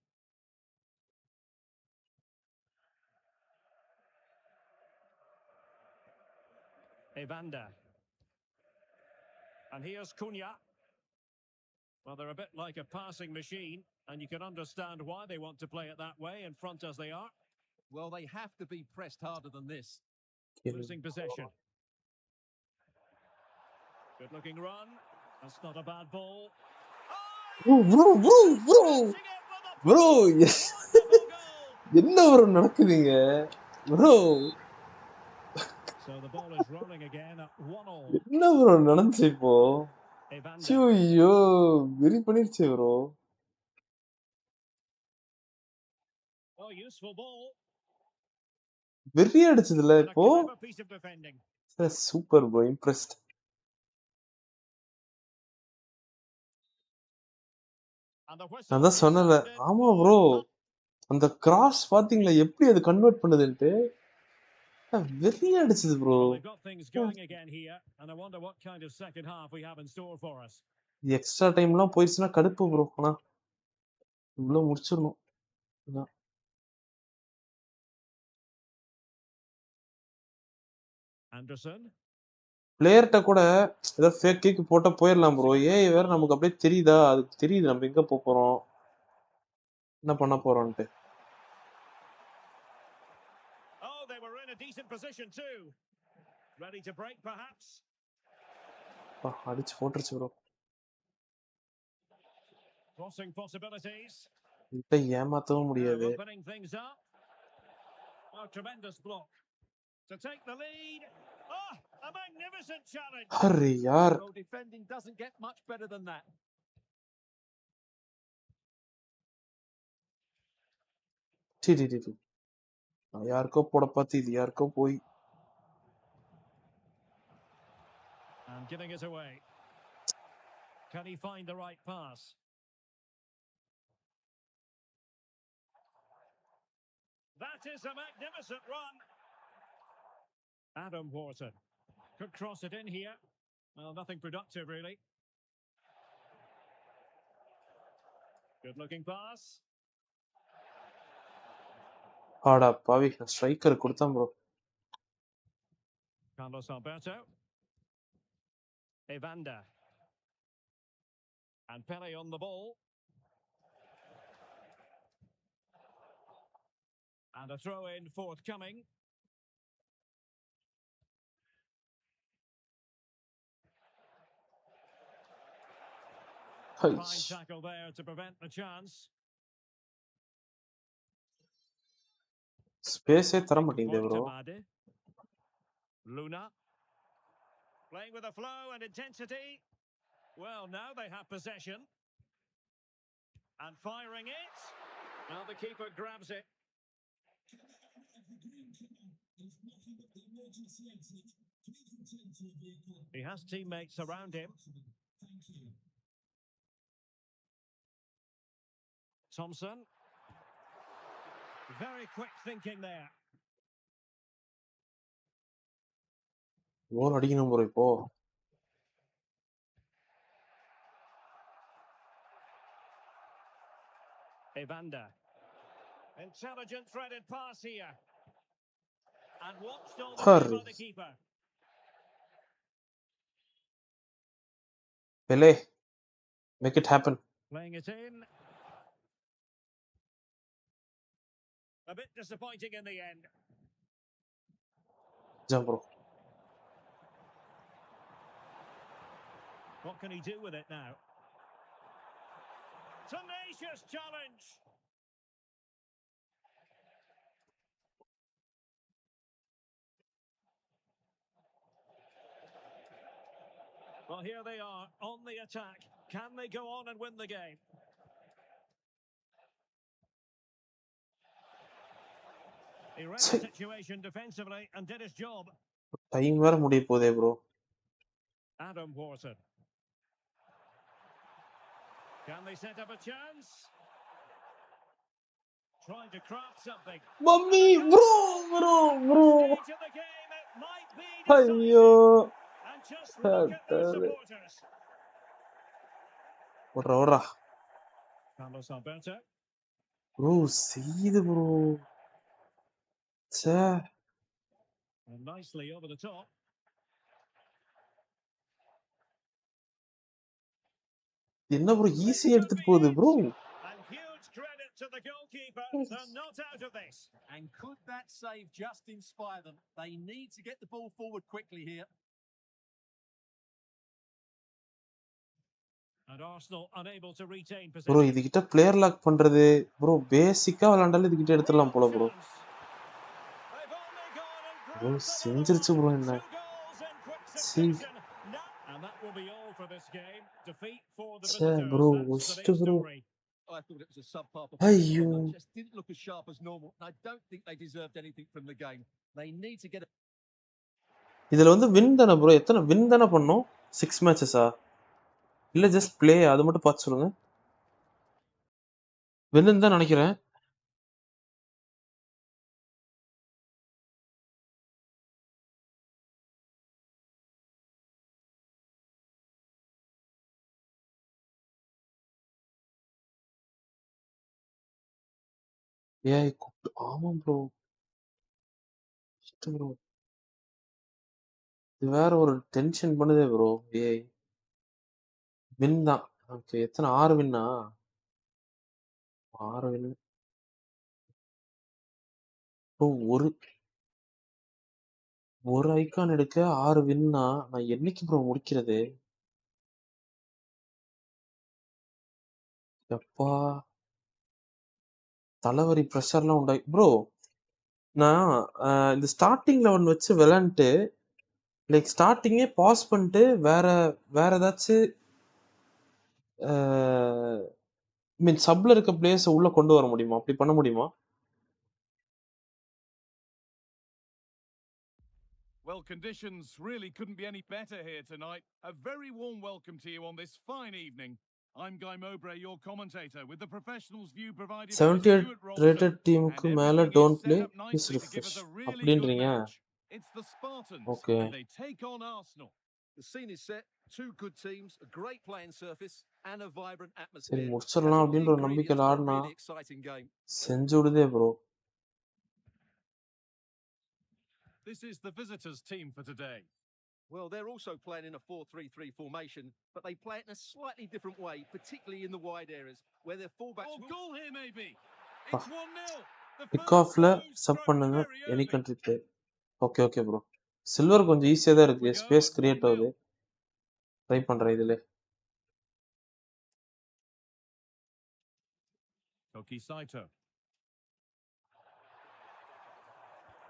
Evander. And here's Cunha. Well, they're a bit like a passing machine, and you can understand why they want to play it that way, in front as they are. Well, they have to be pressed harder than this. Losing possession. Good-looking run. That's not a bad ball. Oh, bro, yes. என்ன bro நடக்குதுங்க bro? So the ball is rolling again at 1-1. என்ன bro நடந்துச்சு இப்போ? ஐயோ, very பண்ணிருச்சு bro. Oh, useful ball. Very அடிச்சதுல இப்போ. Super bro, impressed. நான் தான் சொன்னல. ஆமா bro. அந்த கிராஸ் பாத்தீங்களா எப்படி அது கன்வெர்ட் பண்ணுதுன்னு? வெரி அடிச்சது bro. எக்ஸ்ட்ரா டைம்லாம் போயிடுச்சுனா கடுப்பு bro. ஆனா இவ்வளவு முடிச்சிரணும். Anderson. பிளேயர்ட்ட கூட ஏதோ ஃபேக் கிக் போட்டா போயிரலாம் bro. ஏய் வேற நமக்கு அப்படியே தெரியுதா? அதுக்கு தெரியுது நம்ம எங்க போறோம். என்ன பண்ண போறோம்னு. Oh, they were in a decent position too. Ready to break perhaps. அடிச்சு போட்டுருச்சு bro. Crossing possibilities. இப்ப ஏமாத்தவும் முடியாது. Opening things up. Oh, tremendous block. To take the lead. Oh, a magnificent challenge. அரே யார். Well, defending doesn't get much better than that. டி. யாருக்கோ போட பார்த்து இது யாருக்கோ போய். And giving it away. Can he find the right pass? That is a magnificent run. Adam Wharton could cross it in here. Well, nothing productive really. Good looking pass. ஆடா பாவி, striker கொடுத்தான் bro. Carlos Alberto. Evander. And Pele on the ball. And a throw in forthcoming. Fine tackle there to prevent the chance. ஸ்பேஸே தர மாட்டீங்க bro. Luna playing with a flow and intensity. Well, now they have possession and firing it. Now the keeper grabs it. He has teammates around him. Thompson. Very quick thinking there. கோல் அடிக்கணும் bro இப்போ. Evander. Intelligent threaded pass here. And watched all the way by the keeper. Pele, make it happen. Playing it in. A bit disappointing in the end. Jump, bro. What can he do with it now? Tenacious challenge. Well, here they are on the attack. Can they go on and win the game? He read the situation defensively and did his job. Time வேற முடிய போதே bro. Adam Wharton. Can they set up a chance? Trying to craft something. Mummy, bro. Stage of the game, it might be decisive. Ayyo. And just look at their supporters. Ora. Carlos Alberto. Bro, see the bro. And nicely over the top. என்ன bro easy எடுத்துட்டு போகுது bro. And huge credit to the goalkeeper. They're not out of this. And could that save just inspire them? They need to get the ball forward quickly here. And Arsenal unable to retain bro possession. இதுகிட்ட player lock பண்றது bro பேசிக்கா விளையாண்டாலே இதுகிட்ட எடுத்துடலாம் போல bro. bro செஞ்சிருச்சு bro என்ன. See. And that will be all for this game. Defeat for the visitors. bro That's the worst big bro. story. I thought it was a subpar performance. Ayyo. Just didn't look as sharp as normal. I don't think they deserved anything from the game. They need to get இதுல வந்து win தான bro. எத்தனை win தான பண்ணோம்? 6 matches-ஆ? இல்ல just play அது மட்டும் பார்த்து சொல்லுங்க. win தான் நினைக்கிறேன். ஏய் ஆமா ப்ரோ. ப்ரோ இது வேற ஒரு டென்ஷன் பண்ணுதே ப்ரோ. ஏய் வின் தான். ஓகே எத்தனை 6 வின்னா? 6 வின். ப்ரோ ஒரு ஐகான் எடுக்க 6 வின்னா நான் என்னைக்கு ப்ரோ முடிக்கிறது? எப்பா தலைவரி ப்ரெஷர்லாம் உண்டாய் ப்ரோ. நான் இந்த ஸ்டார்டிங் 11 வச்சு விளையாண்டுட்டு லைக் ஸ்டார்டிங்கே பாஸ் பண்ணிட்டு வேற ஏதாச்சும் மீன் சப்ல இருக்க பிளேயர்ஸ் உள்ள கொண்டு வர முடியுமா? அப்படி பண்ண முடியுமா? Well, conditions really couldn't be any better here tonight. A very warm welcome to you on this fine evening. I'm Guy Mowbray, your commentator, with the professionals' view provided by 78 Stuart Rolson. Rated டீமுக்கு And மேல everything is don't set play up please nicely to give refresh us a really good அப்படின்றீங்க. match. It's the Spartans, okay and they take on Arsenal. The scene is set. Two good teams, a great playing surface, and a vibrant சரி atmosphere. Has முடிச்சிடலாம் all the அப்படின்ற ஒரு ingredients நம்பிக்கையில் for a ஆடினா really exciting game. செஞ்சு விடுதே bro. This is the visitors' team for today. Well, they're also playing in a 4-3-3 formation, but they play it in a slightly different way, particularly in the wide areas, where their fullbacks... Oh, goal here maybe. It's 1-0. The pick first ஆஃப்ல goal sub struck பண்ணுங்க very any early. Country play. Okay okay bro. Silver கொஞ்சம் ஈஸியாக தான் இருக்கு. Space create ஆகுது. Try பண்றேன் இதுல. Toki Saito.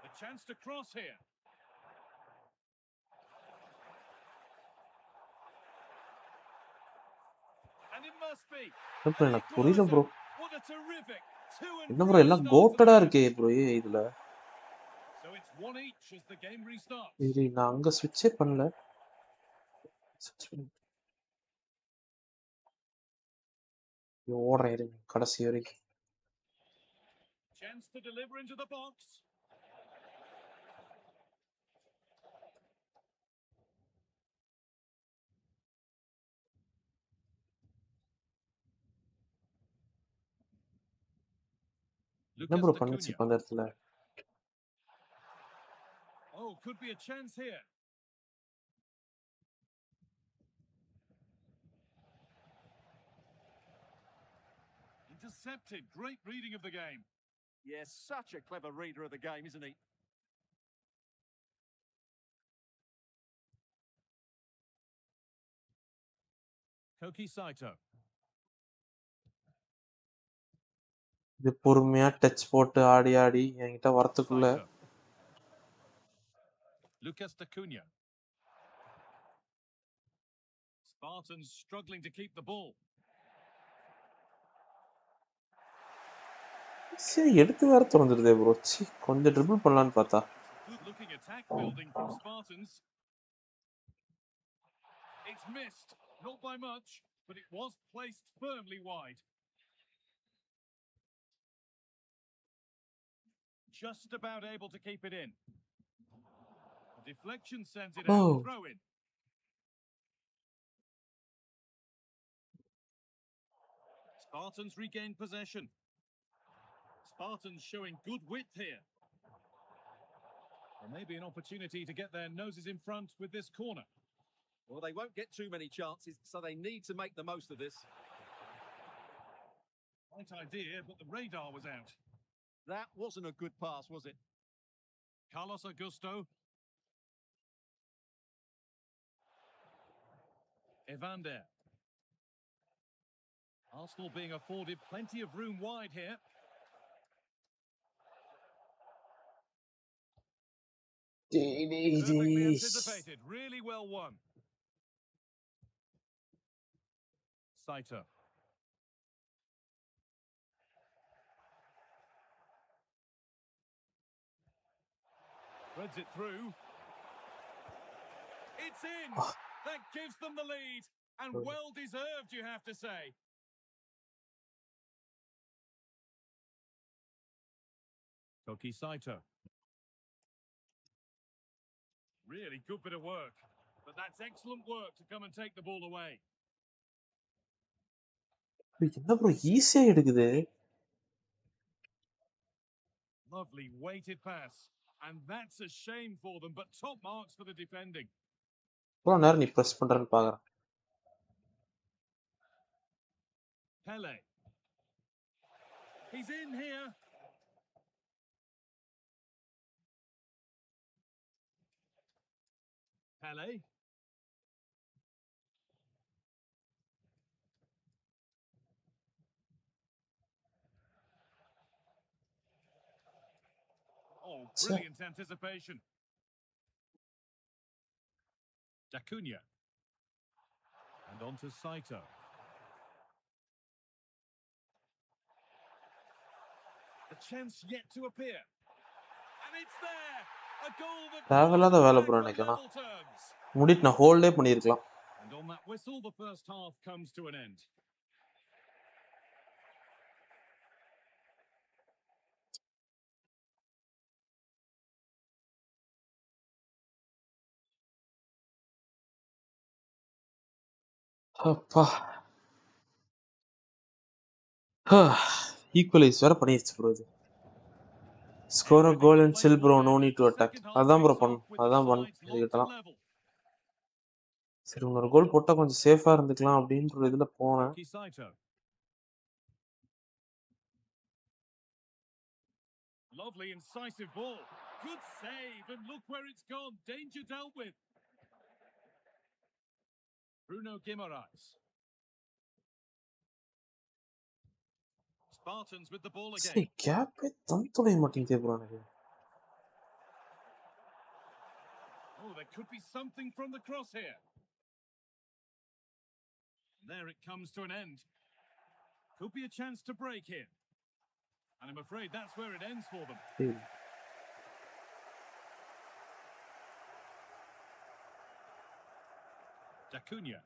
A chance to cross here. And it must be. Bro எனக்கு புரியல ப்ரோ. What a terrific என்ன ப்ரோ எல்லாம் கோட்டடா இருக்கே ப்ரோ இதுல. So it's 1 each as the game restarts. இது நான் அங்க ஸ்விட்சே பண்ணல. ஓடுறேன் இருங்க கடைசி வரைக்கும். Chance to deliver into the box. என்ன ப்ரோ பண்ணுச்சு அந்த இடத்துல? Oh, could be a chance here. Intercepted. Great reading of the game. Yeah, such a clever reader of the game, isn't he? Koki Saito. இது பொறுமையா touch போட்டு ஆடி ஆடி என்கிட்ட வரத்துக்குள்ள Lucas Acuna. Spartans struggling to keep the ball. சரி எடுத்து வேற திறந்துடுதே bro. கொஞ்சம் triple பண்ணலான்னு பார்த்தா. Good looking attack building from Spartans. It's missed, not by much, but it was placed firmly wide. Just about able to keep it in. The deflection sends it out, throw in. Spartans regain possession. Spartans showing good width here. There may be an opportunity to get their noses in front with this corner. Well, they won't get too many chances, so they need to make the most of this. Right idea, but the radar was out. That wasn't a good pass, was it? Carlos Augusto. Evander. Arsenal being afforded plenty of room wide here. Perfectly anticipated, really well won. Saito. Threads it through. It's in! That gives them the lead. And well deserved, you have to say. Koki Saito. Really good bit of work. But that's excellent work to come and take the ball away. என்ன bro ஈஸியா எடுக்குது. Lovely weighted pass. And that's a shame for them, but top marks for the defending. Bro நேரா நீ press பண்றன்னு பாக்குறேன். Pele. He's in here. Pele. Oh, brilliant anticipation. Acuna. And on to Saito. The chance yet to appear. And it's there. A goal that தேவையில்லாத வேலை bro எனக்கு. முடிட்டு நான் ஹோல்டே பண்ணிருக்கலாம். And on that whistle the first half comes to an end. அப்பா. Equalise வேற பண்ணிருச்சு bro இது. Score a goal and chill bro, no need to attack. அதான் ப்ரோ பண்ணு. அதான் பண்ணு. இதுக்கிட்டலாம். சரி இன்னொரு கோல் போட்டா கொஞ்சம் சேஃபா இருந்துக்கலாம் அப்படின்ற இதுல போனேன். Lovely incisive ball. Good save and look where it's gone. Danger dealt with. Bruno Guimaraes. Spartans with the ball again. சரி கேப்பே தந்துடைய மாட்டேங்குதே ப்ரோ எனக்கு. Oh, there could be something from the cross here. There it comes to an end. Could be a chance to break here. And I'm afraid that's where it ends for them. Acuna.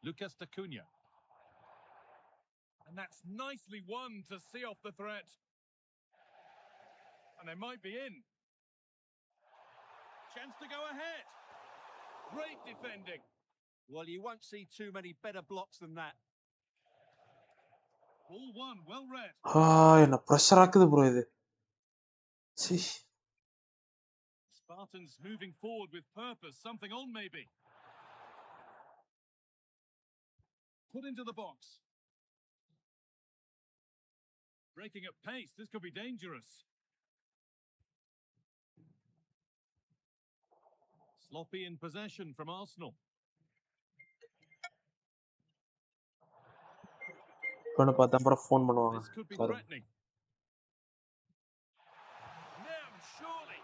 Lucas Acuna. And that's nicely won to see off the threat. And they might be in. Chance to go ahead. Great defending. Well, you won't see too many better blocks than that. Ball one, well read. என்ன pressure ஆக்குது bro இது. சீ. Spartans moving forward with purpose, something on maybe. put into the box. Breaking at pace, this could be dangerous. Sloppy in possession from Arsenal. கொண்டு பார்த்தா அப்புறம் phone பண்ணுவாங்க. This could be sorry. threatening. Now, surely.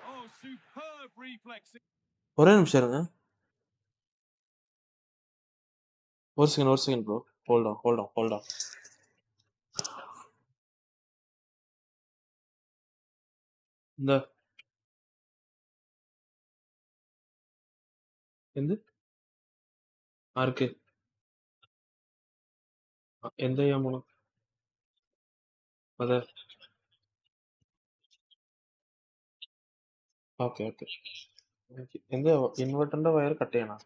Oh, superb reflex. ஒரே நிமிஷம் இருங்க. ஒரு second bro. Hold on. இந்த எந்த ஆர்க்கு எந்த அமௌண்ட் அத ഓക്കെ എന്ത് ഇൻവെർട്ടറിന്റെ വയർ കട്ട് ചെയ്യണോ?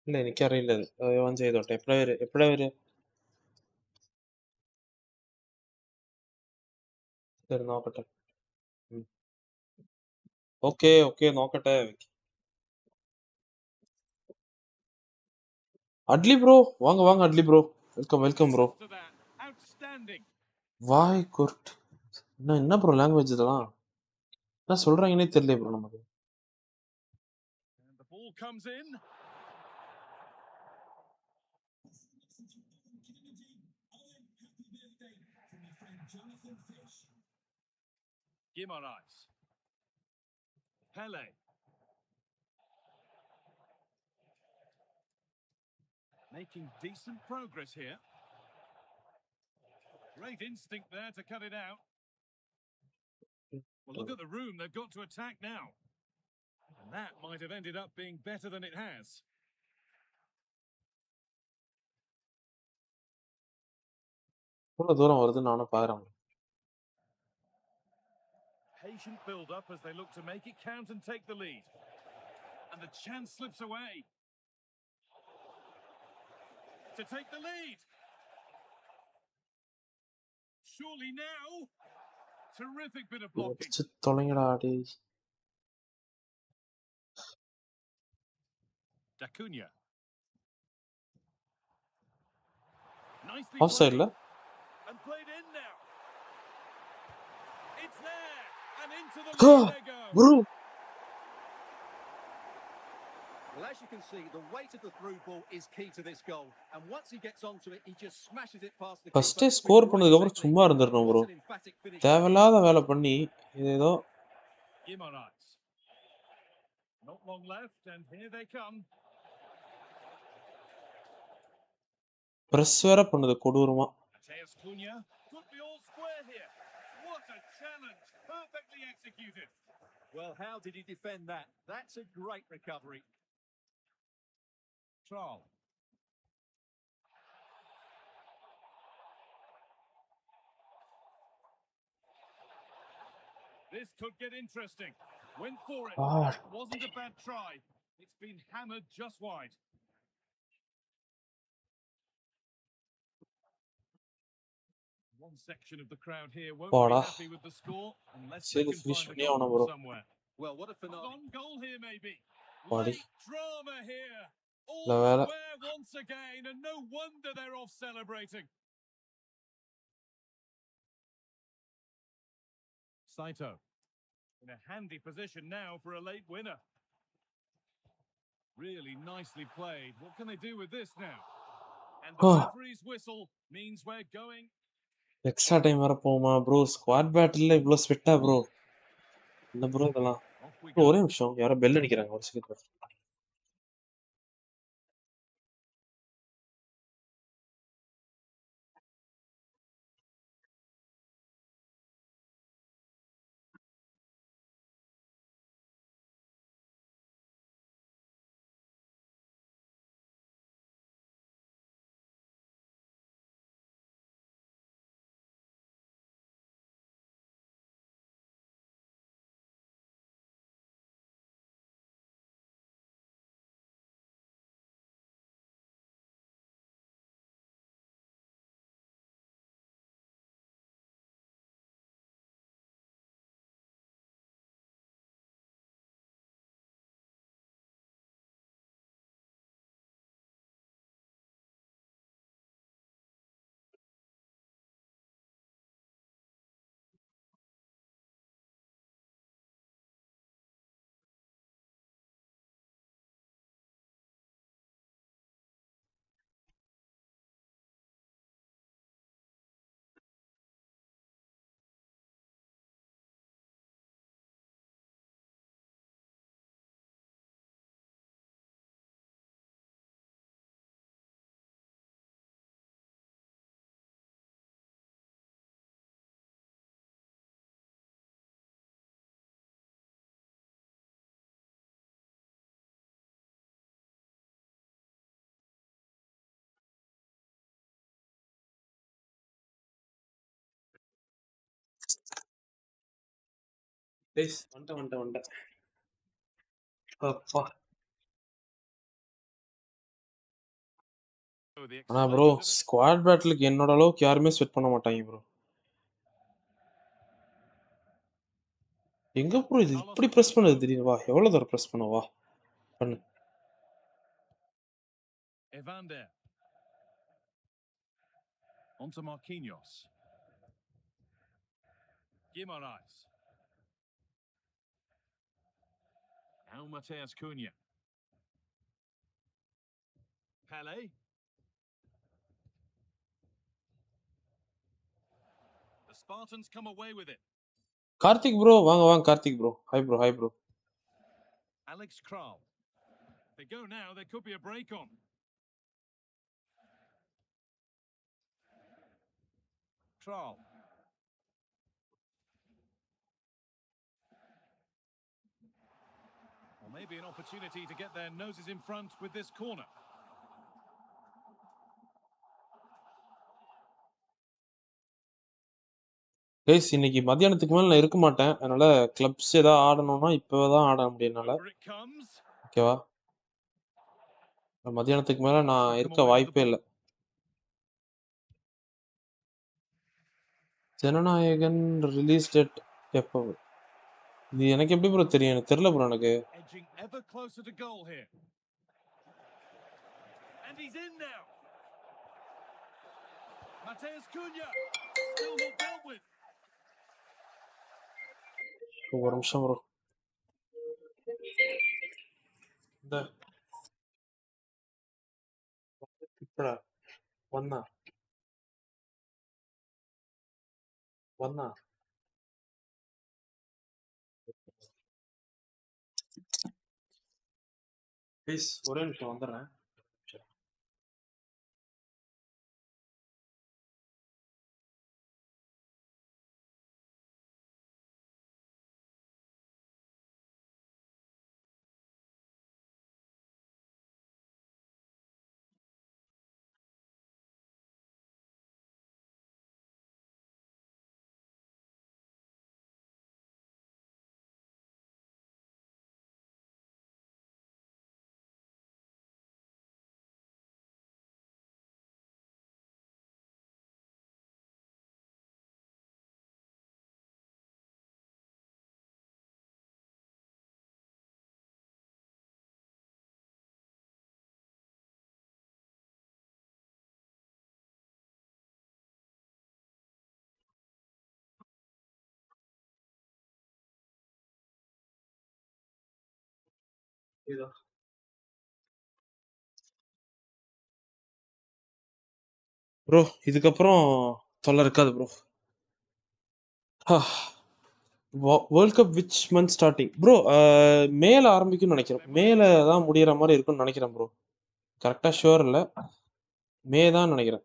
ഇല്ല എനിക്കറിയില്ല. ഓൺ ചെയ്തോട്ടെ. എപ്പോഴാ വരെ നോക്കട്ടെ. ഓക്കെ നോക്കട്ടെ. அட்லி ப்ரோ வாங்க அட்லி ப்ரோ. Welcome bro. வாய் குர்ட். என்ன ப்ரோ லாங்குவேஜ் இதெல்லாம்? என்ன சொல்றாங்கன்னே தெரியல ப்ரோ நமக்கு. The ball comes in. Guimaraes. Pele. Making decent progress here. Great instinct there to cut it out. Well, look at the room they've got to attack now. And that might have ended up being better than it has. இவ்வளவு தூரம் வருது நானும் பாக்குறேன். Patient build up as they look to make it count and take the lead. And the chance slips away. To take the lead. Surely now. Terrific bit of blocking. தொலைங்கடா டேய். Dacunia. Nicely Offside played. And played in now. It's there. And into the lead they go. Bro. Well, as you can see, the weight of the through ball is key to this goal. And once he gets onto it, he just smashes it past the first keeper. Score பண்ணதுக்கு அப்புறம் சும்மா இருந்திரணும் bro. தேவையில்லாத வேலை பண்ணி ஏதோ. Guimaraes. Not long left and here they come. Press வேற பண்ணுது கொடூரமா. Could be all square here. What a challenge. Perfectly executed. Well, how did he defend that? That's a great recovery. Trial. This could get interesting. Went for it. Wasn't a bad try. It's been hammered just wide. One section of the crowd here won't be happy with the score unless they can find a goal from somewhere. Well, what a phenomenal on goal here maybe. Body. Late drama here. All square once again, and no wonder they're off celebrating. Saito in a handy position now for a late winner. Really nicely played. What can they do with this now? And the referee's whistle means we're going. Extra time வர போமா bro? Squad பேட்டில்ல இவ்வளவு ஸ்வெட்டா bro? என்ன bro இதெல்லாம்? ஒரே நிமிஷம், யாரோ bell அடிக்கிறாங்க. ஒரு செகண்ட். கைஸ் வந்துட்டேன் அப்பா ஆனா ப்ரோ ஸ்குவாட் பேட்டிலுக்கு என்னோட அளவுக்கு யாருமே ஸ்வெட் பண்ண மாட்டாங்க ப்ரோ. எங்க ப்ரோ இது இப்படி பிரஸ் பண்ணது தெரியும்? வா எவ்வளவு தூரம் பிரஸ் பண்ண வா பண்ணு. Evander. Onto Marquinhos. Guimarães. Now Mateus Cunha. Pele. The Spartans come away with it. Karthik bro வாங்க Karthik bro. Hi bro. Alex Kral. They go now, there could be a break on. Kral. Well, maybe an opportunity to get their noses in front with this corner. Guys இன்னைக்கு மத்தியானத்துக்கு மேல நான் இருக்க மாட்டேன். அதனால clubs ஏதாவது ஆடணும்னா இப்பதான் ஆட முடியும்னால ஓகேவா? மத்தியானத்துக்கு மேல நான் இருக்க வாய்ப்பே இல்லை. ஜனநாயகன் ரிலீஸ் டேட் எப்போ? இது எனக்கு எப்படி ப்ரோ தெரியும்? எனக்கு தெரியல ப்ரோ. எனக்கு ஒரு நிமிஷம் ப்ரோ. இந்த வந்தா ப்ளீஸ் ஒரே நிமிஷம் வந்துடுறேன். ப்ரோ இதுக்கப்புறம் தொல்லை இருக்காது bro. World cup which month starting bro? மேல ஆரம்பிக்கும்னு நினைக்கிறேன். மேல தான் முடியற மாதிரி இருக்கும்னு நினைக்கிறேன் ப்ரோ. கரெக்டா ஷுவர் இல்லை. மே தான் நினைக்கிறேன்.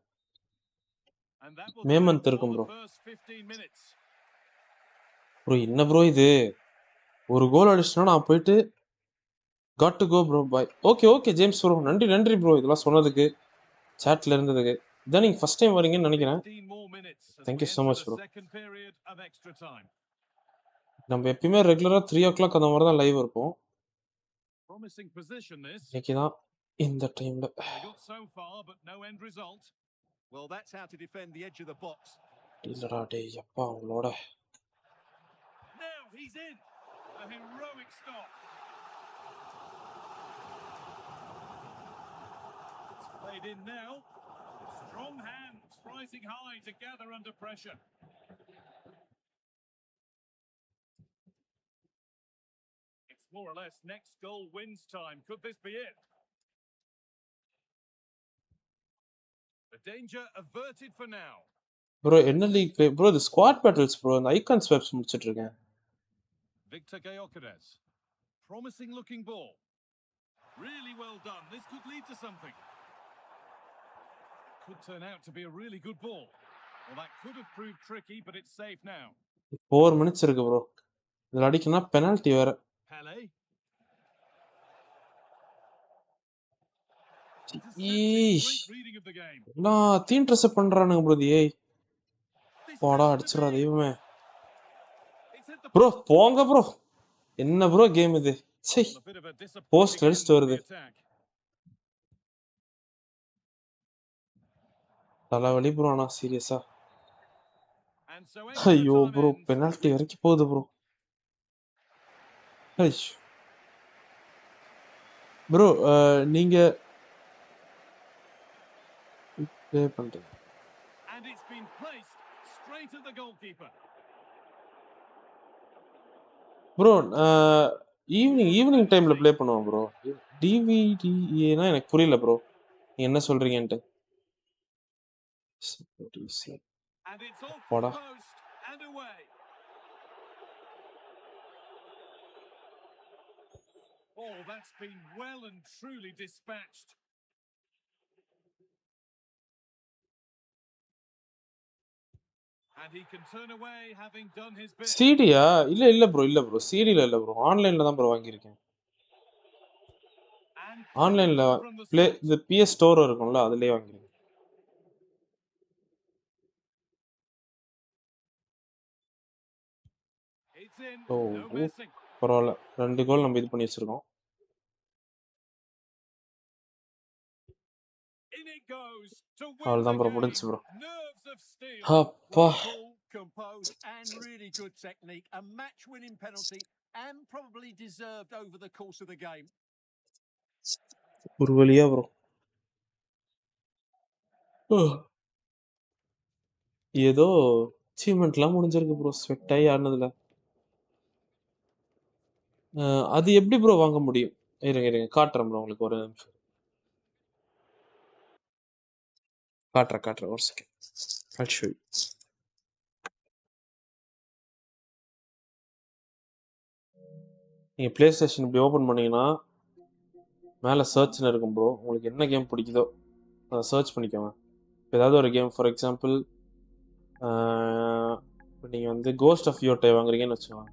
மே மந்த் இருக்கும் ப்ரோ. ப்ரோ என்ன ப்ரோ இது? ஒரு கோல் அடிச்சுனா நான் போயிட்டு got to go bro bye. Okay James bro. நன்றி ப்ரோ இதெல்லாம் சொன்னதுக்கு, சாட்ல இருந்ததுக்கு. இதான் நீங்க ஃபர்ஸ்ட் டைம் வரீங்கன்னு நினைக்கிறேன். Thank you so much bro. நம்ம எப்பயுமே ரெகுலரா 3 o'clock அந்த மாதிரி தான் லைவ் இருப்போம். இன்னைக்கு தான் இந்த டைம்ல. இல்லடா டேய் அப்பா அவங்களோட. Played in now. Strong hands rising high to gather under pressure. It's more or less next goal wins time. Could this be it? The danger averted for now. Bro, என்ன லீக் ப்ளே ப்ரோ? இது squad battles bro. இந்த icon swabs முடிச்சிட்டு இருக்கேன். Victor Gyökeres. Promising looking ball. Really well done. This could lead to something. Could turn out to be a really good ball. Well, that could have proved tricky, but it's safe now. 4 minutes இருக்கு bro. இதுல அடிக்கனா penalty வேற. Pele. நான் தீன் dress பண்றானுங்க bro. ஏய் போடா அடிச்சுறா தெய்வமே. It's an Bro, போங்க bro. என்ன bro கேம் இது? சே. போஸ்ட் அடிச்சிட்டு வருது. தலைவலி bro ஆனா சீரியஸா. ஐயோ bro, பெனால்டி வரைக்கும் போகுது bro. ஐயோ. bro, நீங்க ப்ளே பண்றீங்க. And it's been placed straight at the goalkeeper. bro, evening டைம்ல ப்ளே பண்ணுவோம் bro. டிவிடினா எனக்கு புரியல bro. நீங்க என்ன சொல்றீங்கன்ட்டு. And it's off போடா. the post and away. Oh, that's been well and truly dispatched. And he can turn away having done his bit. சிடியா? இல்ல bro. சிடில இல்ல bro. ஆன்லைன்ல தான் bro வாங்கியிருக்கேன். ஆன்லைன்ல ப்ளே இந்த PS ஸ்டோர் இருக்கும்ல அதுலயே வாங்கிருக்கேன். ஓ, பரவாயில்ல. 2 கோல் நம்ம இது பண்ணி வச்சிருக்கோம். அவ்வளவுதான் bro, முடிஞ்சு bro. அப்பா. Composed and really good technique, a match-winning penalty, and probably deserved over the course of the game. ஒரு வழியா bro. ஏதோ அச்சீவ்மெண்ட்லாம் முடிஞ்சிருக்கு bro, ஸ்வெட் ஆகி ஆனதுல. அது எப்படி bro வாங்க முடியும்? இருங்க காட்டுறேன் bro உங்களுக்கு ஒரு நிமிஷம். காட்டுறேன் ஒரு செகண்ட். I'll show you. நீங்க பிளே ஸ்டேஷன் இப்படி ஓபன் பண்ணீங்கன்னா மேல சர்ச்னு இருக்கும் bro. உங்களுக்கு என்ன கேம் பிடிக்குதோ அதை சர்ச் பண்ணிக்கோங்க. ஏதாவது ஒரு கேம், ஃபார் எக்ஸாம்பிள் நீங்க வந்து கோஸ்ட் ஆஃப் யோர் டைம் வாங்குறீங்கன்னு வச்சுக்கோங்க.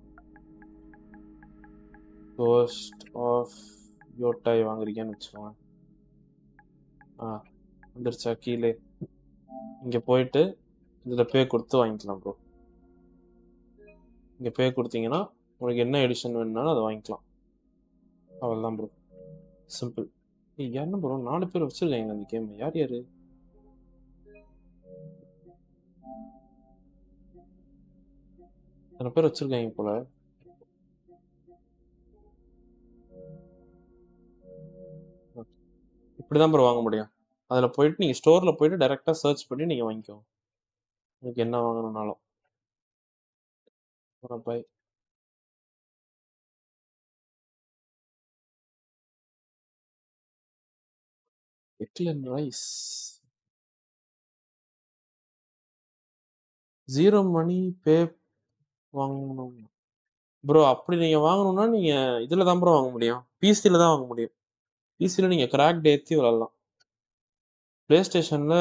கோஸ்ட் ஆஃப் யோர் டைம் வாங்குறீங்கன்னு வச்சுக்கோங்க. வந்துருச்சா? கீழே இங்க போயிட்டு இதுல பே கொடுத்து வாங்கிக்கலாம் ப்ரோ. இங்க பே கொடுத்தீங்கன்னா உங்களுக்கு என்ன எடிஷன் வேணும்னாலும் அதை வாங்கிக்கலாம். அவ்வளவுதான் ப்ரோ, சிம்பிள். என்ன ப்ரோ 4 பேர் வச்சிருக்காங்க அந்த கேம்? யாரு? எத்தனை பேர் வச்சிருக்காங்க போல. இப்படிதான் ப்ரோ வாங்க முடியும். அதுல போயிட்டு நீங்க ஸ்டோர்ல போயிட்டு டைரக்டா சர்ச் பண்ணி நீங்க வாங்கிக்கோங்க, உங்களுக்கு என்ன வாங்கணும்னாலும். பாய். எக்லன் ரைஸ் 0 மணி பே வாங்கணும் ப்ரோ. அப்படி நீங்க வாங்கணும்னா நீங்க இதுல தான் ப்ரோ வாங்க முடியும், பிசில தான் வாங்க முடியும். பிசில நீங்க கிராக் ஏத்தி விளையாடலாம். பிளே ஸ்டேஷன்ல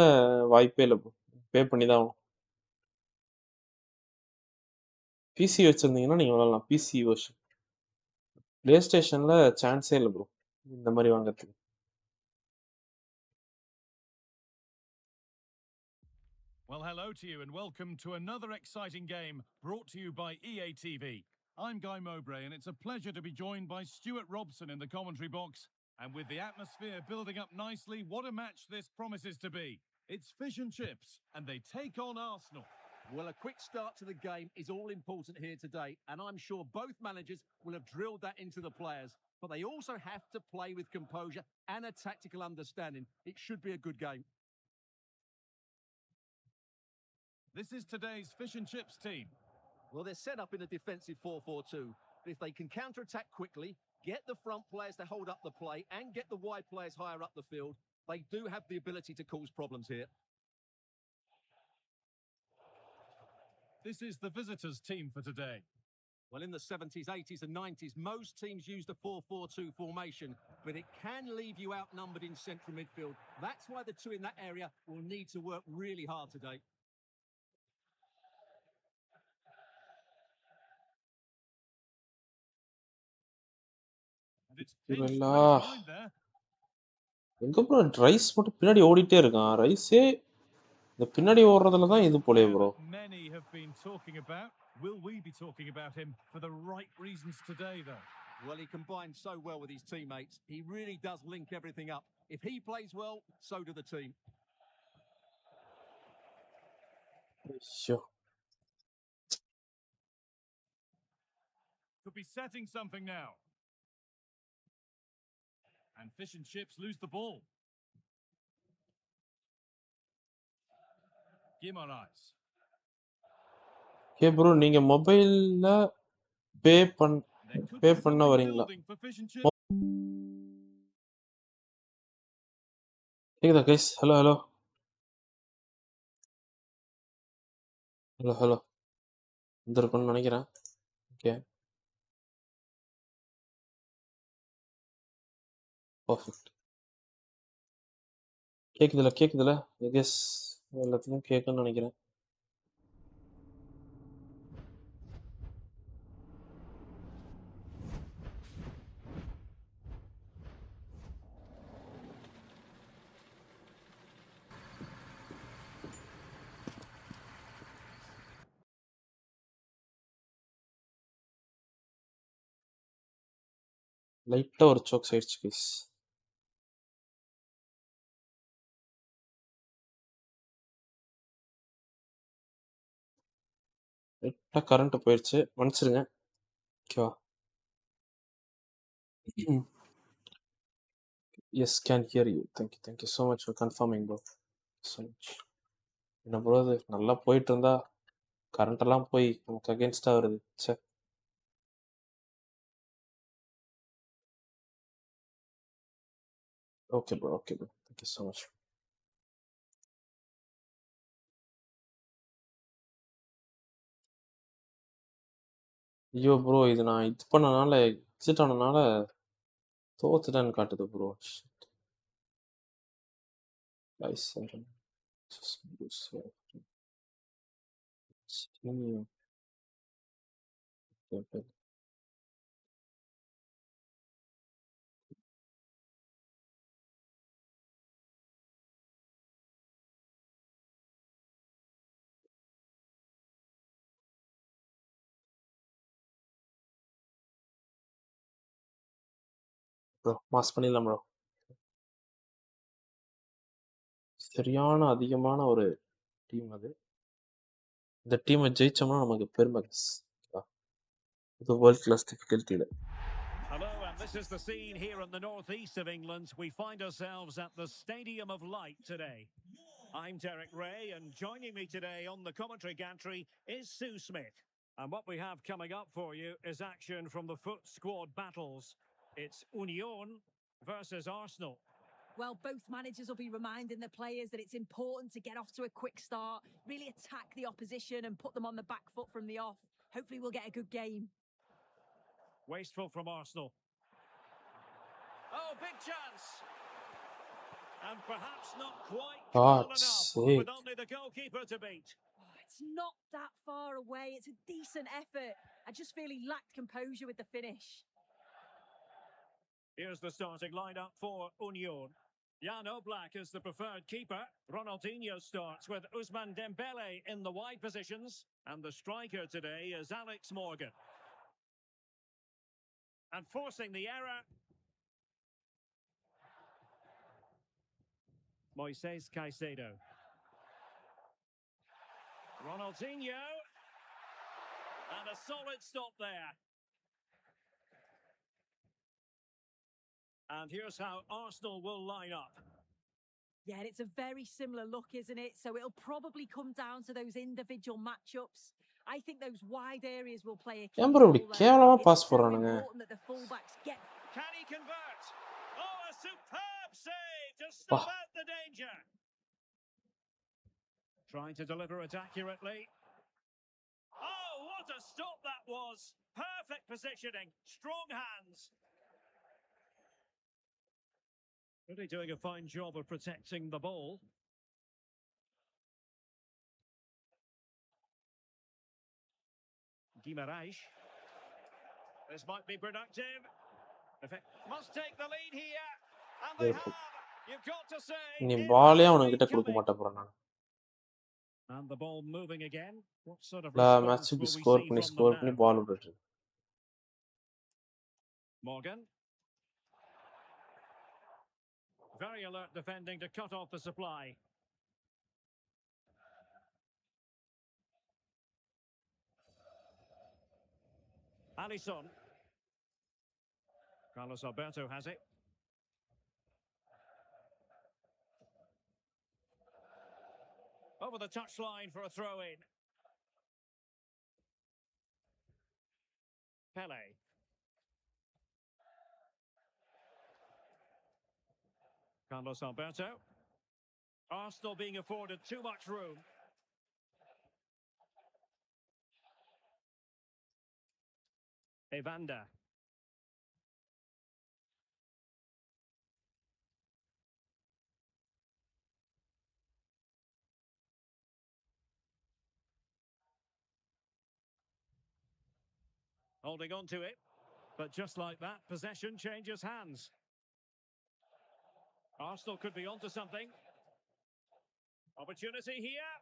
வாய்ப்பே இல்லை ப்ரோ, பே பண்ணி தான் ஆகணும். பிசி வச்சிருந்தீங்கன்னா நீங்க விளையாடலாம், பிசி வெர்ஷன். பிளே ஸ்டேஷன்ல சான்ஸே இல்லை ப்ரோ இந்த மாதிரி வாங்குறதுக்கு. Well, hello to you and welcome to another exciting game brought to you by EA TV. I'm Guy Mowbray and it's a pleasure to be joined by Stuart Robson in the commentary box. And with the atmosphere building up nicely, what a match this promises to be. It's fish and chips and they take on Arsenal. Well, a quick start to the game is all important here today, and I'm sure both managers will have drilled that into the players. But they also have to play with composure and a tactical understanding. It should be a good game. This is today's fish and chips team. Well, they're set up in a defensive 4-4-2. But if they can counter-attack quickly, get the front players to hold up the play, and get the wide players higher up the field, they do have the ability to cause problems here. This is the visitors' team for today. Well, in the 70s, 80s and 90s, most teams used a 4-4-2 formation, but it can leave you outnumbered in central midfield. That's why the two in that area will need to work really hard today. எங்க bro rice மட்டும் பின்னாடி ஓடிட்டே இருக்கான். ரைஸே இந்த பின்னாடி ஓடுறதுல தான் இது போலே bro. Many have been talking about Will we be talking about him for the right reasons today, though? Well, he combines so well with his teammates. He really does link everything up. If he plays well, so do the team. Sure. Could be setting something now. And fish and chips lose the ball. Guimaraes. Okay bro, நீங்க மொபைல்ல பே பண்ண வரீங்களா? கேக்குதா guys? Hello வந்திருக்கும்னு நினைக்கிறேன். Okay perfect. கேக்குதுல I guess எல்லாத்துக்கும் கேட்கும்னு நினைக்கிறேன். லைட்டா ஒரு சோக்ஸ் ஆயிடுச்சு guys. லைட்டா கரண்ட் போயிடுச்சு, மன்னிச்சிருங்க. ஓகேவா? Yes, can hear you. Thank you so much for confirming bro. So much. என்ன bro இது நல்லா போயிட்டு இருந்தா கரண்ட் எல்லாம் போய் நமக்கு அகைன்ஸ்டா வருது. சே. Okay bro. Thank you so much. ஐயோ ப்ரோ, இது நான் இது பண்ணனால எக்ஸிட் ஆனனால தோத்துட்டேன்னு காட்டுது ப்ரோ. ப்ரோ மாஸ் பண்ணிடலாம் ப்ரோ. சரியான அதிகமான ஒரு டீம் அது. இந்த டீமை ஜெயிச்சோம்னா நமக்கு பெருமை. இது வேர்ல்ட் கிளாஸ் டிஃபிகல்ட்டியில. Hello, and this is the scene here in the northeast of England. We find ourselves at the Stadium of Light today. I'm Derek Ray, and joining me today on the commentary gantry is Sue Smith. And what we have coming up for you is action from the foot squad battles. It's Union versus Arsenal. Well, both managers will be reminding the players that it's important to get off to a quick start, really attack the opposition and put them on the back foot from the off. Hopefully we'll get a good game. Wasteful from Arsenal. Oh, big chance. And perhaps not quite cool enough with only the goalkeeper to beat. Oh, it's not that far away. It's a decent effort. I just feel he lacked composure with the finish. Here's the starting lineup for Union. Jan Oblak is the preferred keeper. Ronaldinho starts with Ousmane Dembele in the wide positions. And the striker today is Alex Morgan. And forcing the error, Moises Caicedo. Ronaldinho. And a solid stop there. And here's how Arsenal will line up. Yeah, it's a very similar look, isn't it? So it'll probably come down to those individual matchups. I think those wide areas will play a key role there. It's so important that the fullbacks get... Can he convert? Oh, a superb save to stop out the danger. Trying to deliver it accurately. Oh, what a stop that was. Perfect positioning, strong hands. Really doing a fine job of protecting the ball. Guimaraes. This might be productive. Must take the lead here. And they have. You've got to say. நீ பாலே அவனுக்கு கிட்ட கொடுக்க மாட்டே bro. நான் And the ball moving again. What sort of La response match will we score see பண்ணி from them score பண்ணி now? ball விட்டுட்டு. Morgan. Very alert defending to cut off the supply. Alisson. Carlos Alberto has it. Over the touchline for a throw-in. Pele. Carlos Alberto. Arsenal being afforded too much room. Evander. Holding on to it. But just like that, possession changes hands. Arsenal could be onto something. Opportunity here.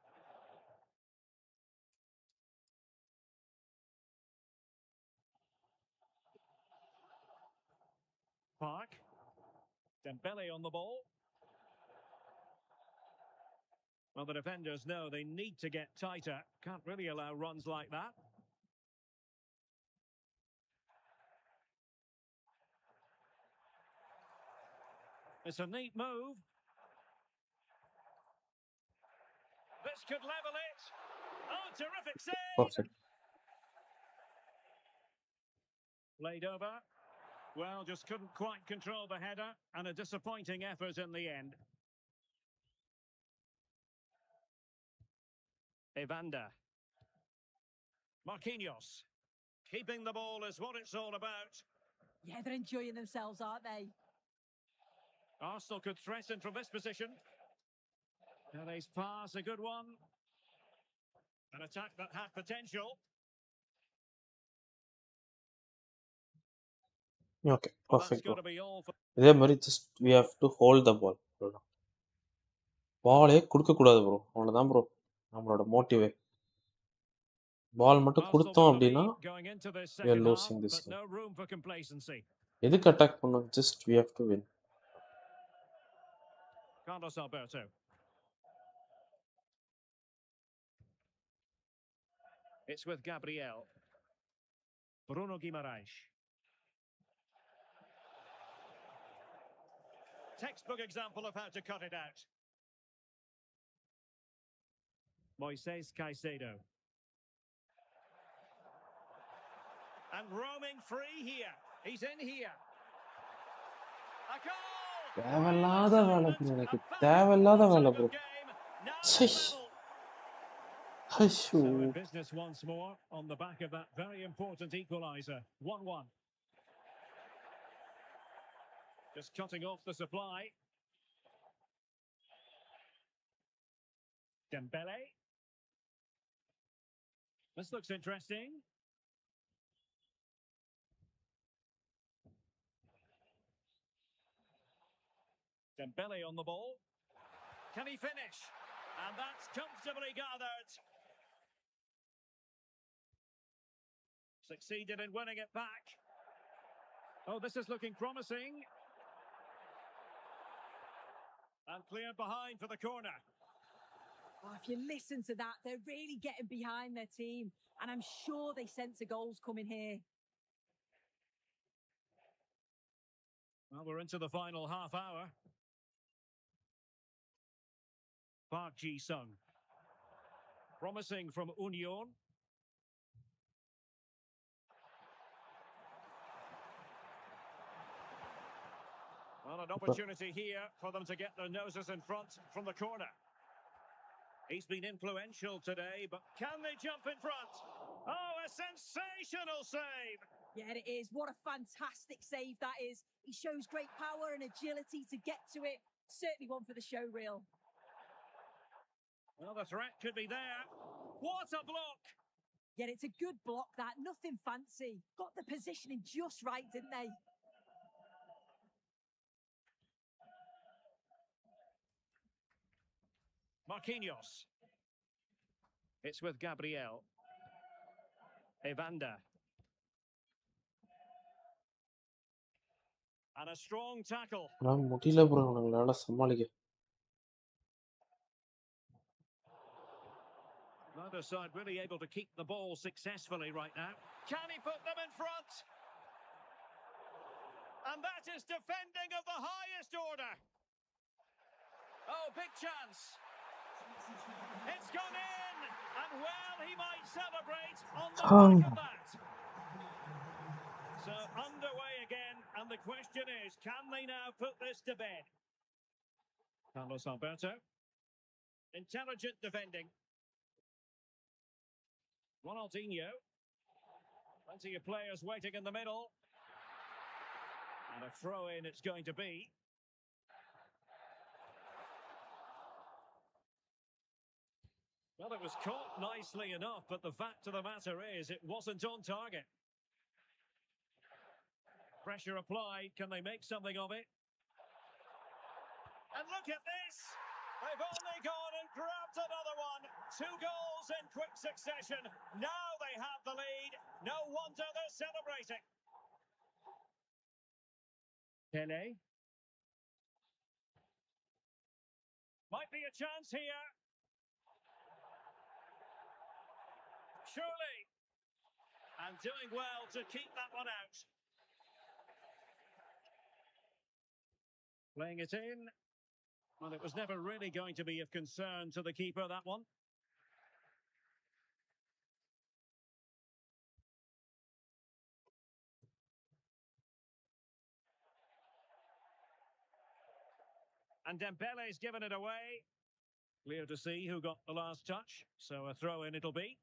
Park. Dembele on the ball. Well, the defenders know they need to get tighter. Can't really allow runs like that. It's a neat move. This could level it. Oh, terrific save. Perfect. Laid over. Well, just couldn't quite control the header, and a disappointing effort in the end. Evander. Marquinhos. Keeping the ball is what it's all about. Yeah, they're enjoying themselves, aren't they? Arsenal could threaten from this position. Pele's pass, a good one. An attack that had potential. Okay, Well, that's perfect bro. got to be all for... இதே மாதிரி just we have to hold the ball. பாலே கொடுக்க கூடாது bro. அவ்வளவுதான் bro நம்மளோட மோட்டிவே. பால் மட்டும் Arsenal கொடுத்தோம் with the அப்படின்னா lead going into this we are second half, losing this but game. no room for complacency. எதுக்கு அட்டாக் பண்ணோம்? just we have to win. Carlos Alberto. It's with Gabriel. Bruno Guimaraes. Textbook example of how to cut it out. Moises Caicedo. And roaming free here. He's in here. A goal! தேவையில்லாத வேலை bro. எனக்கு தேவையில்லாத வேலை bro. So in business once more on the back of that very important equaliser. 1-1. Just cutting off the supply. Dembele. This looks interesting. Dembele on the ball. Can he finish? And that's comfortably gathered. Succeeded in winning it back. Oh, this is looking promising. And cleared behind for the corner. Oh, if you listen to that, they're really getting behind their team. And I'm sure they sense a goal's coming here. Well, we're into the final half hour. Park Ji-sung. Promising from Union. Well, an opportunity here for them to get their noses in front from the corner. He's been influential today, but can they jump in front? Oh, a sensational save! Yeah, it is. What a fantastic save that is. He shows great power and agility to get to it. Certainly one for the show reel. Well, the threat could be there. What a block! Yeah, it's a good block, that. Nothing fancy. Got the positioning just right, didn't they? Marquinhos. It's with Gabriel. Evander. And a strong tackle. நான் முடியல bro உங்களால சமாளிக்க. Neither side really able to keep the ball successfully right now. Can he put them in front? And that is defending of the highest order. Oh, big chance. It's gone in. And well, he might celebrate on the back of that. So underway again. And the question is, can they now put this to bed? Carlos Alberto. Intelligent defending. Ronaldinho. Plenty of players waiting in the middle. And a throw-in it's going to be. Well, it was caught nicely enough, but the fact of the matter is it wasn't on target. Pressure applied. Can they make something of it? And look at this! They've only gone and grabbed another one. 2 goals in quick succession. Now they have the lead. No wonder they're celebrating. Pele. Might be a chance here. Surely. And doing well to keep that one out. Playing it in. Well, it was never really going to be of concern to the keeper, that one. And Dembele's given it away. Clear to see who got the last touch. So a throw-in it'll be.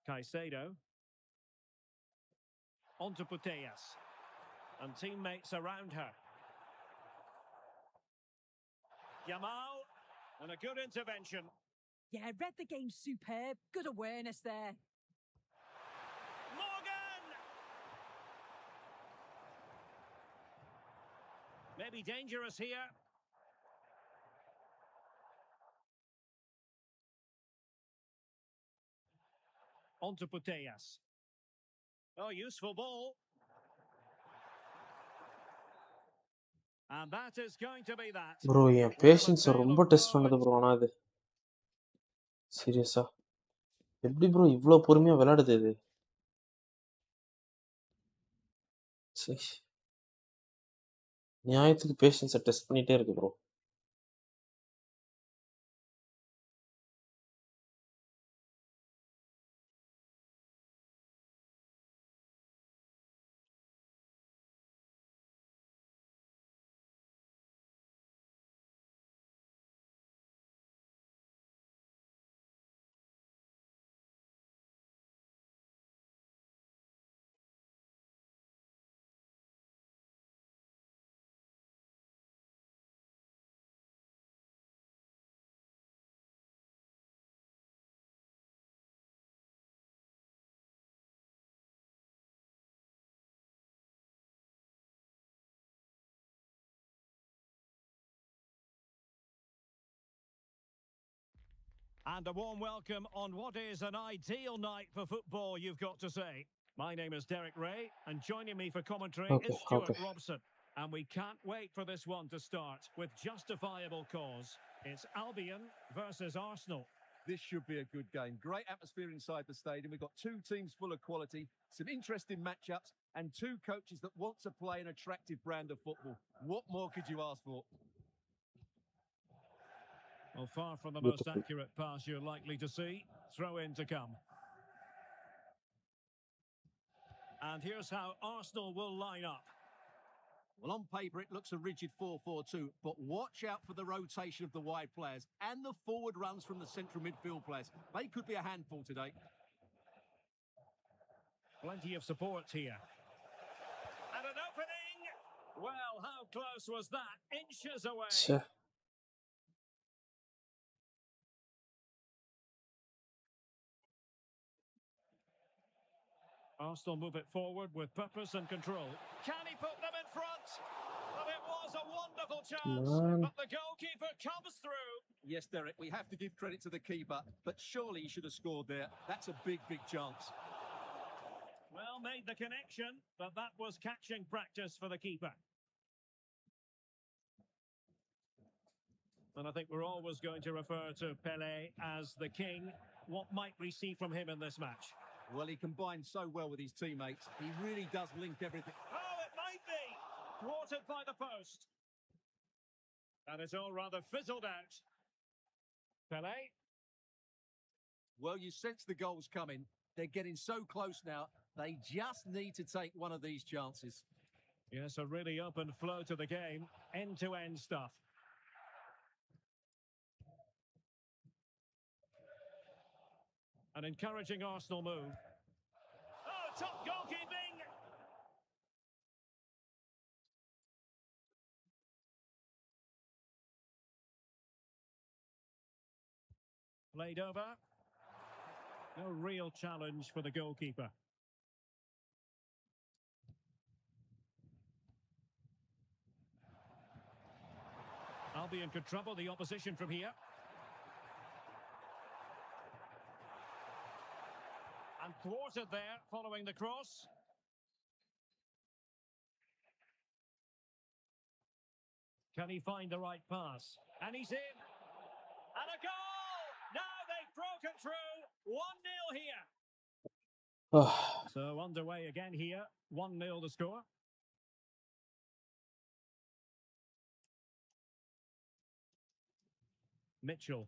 Caicedo. On to Putellas. And teammates around her. Yamal. And a good intervention. Yeah, read the game superb. Good awareness there. Morgan! Maybe dangerous here. On to Putellas. Oh, useful ball. And that is going to be that. Bro என் patience ரொம்ப டெஸ்ட் பண்ணது bro. ஆனால் அது சீரியஸா எப்படி bro இவ்வளோ பொறுமையா விளையாடுது இது? நியாயத்துக்கு பேஷன்ஸை டெஸ்ட் பண்ணிட்டே இருக்கு bro. And a warm welcome on what is an ideal night for football, you've got to say. My name is Derek Ray, and joining me for commentary is Stuart Robson. And we can't wait for this one to start with justifiable cause. It's Albion versus Arsenal. This should be a good game. Great atmosphere inside the stadium. We've got 2 teams full of quality, some interesting matchups, and 2 coaches that want to play an attractive brand of football. What more could you ask for? Well, far from the most accurate pass you're likely to see. Throw in to come. And here's how Arsenal will line up. Well, on paper, it looks a rigid 4-4-2, but watch out for the rotation of the wide players and the forward runs from the central midfield players. They could be a handful today. Plenty of support here. And an opening! Well, how close was that? Inches away. Arsenal move it forward with purpose and control. Can he put them in front? Well, it was a wonderful chance, but the goalkeeper comes through. Yes, Derek, we have to give credit to the keeper, but surely he should have scored there. That's a big, big chance. Well, made the connection, but that was catching practice for the keeper. And I think we're always going to refer to Pelé as the king. What might we see from him in this match? Well, he combined so well with his teammates. He really does link everything. Oh, it might be! Thwarted by the post. And it's all rather fizzled out. Pelé? Well, you sense the goals coming. They're getting so close now. They just need to take one of these chances. Yes, a really open flow to the game. End-to-end stuff. An encouraging Arsenal move. Oh, top goalkeeping! Played over. No real challenge for the goalkeeper. Albion could trouble the opposition from here. And thwarted there, following the cross. Can he find the right pass? And he's in. And a goal! Now they've broken through. 1-0 here. So underway again here. 1-0 the score. Mitchell.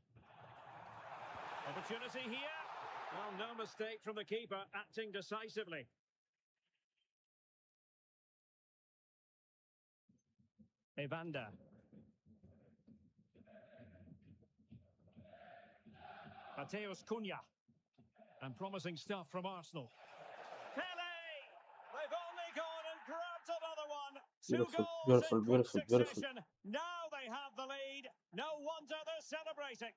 Opportunity here. Well, no mistake from the keeper, acting decisively. Evander. Mateus Cunha. And promising stuff from Arsenal. Pelé! They've only gone and grabbed another one. Beautiful, Two goals in quick beautiful. succession. Now they have the lead. No wonder they're celebrating.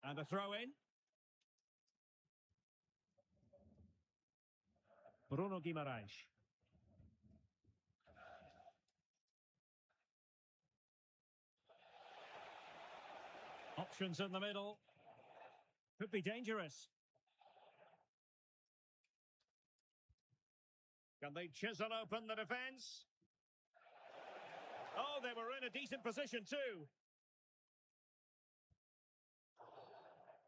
And a throw in. Bruno Guimaraes. Options in the middle. Could be dangerous. Can they chisel open the defence? Oh, they were in a decent position too.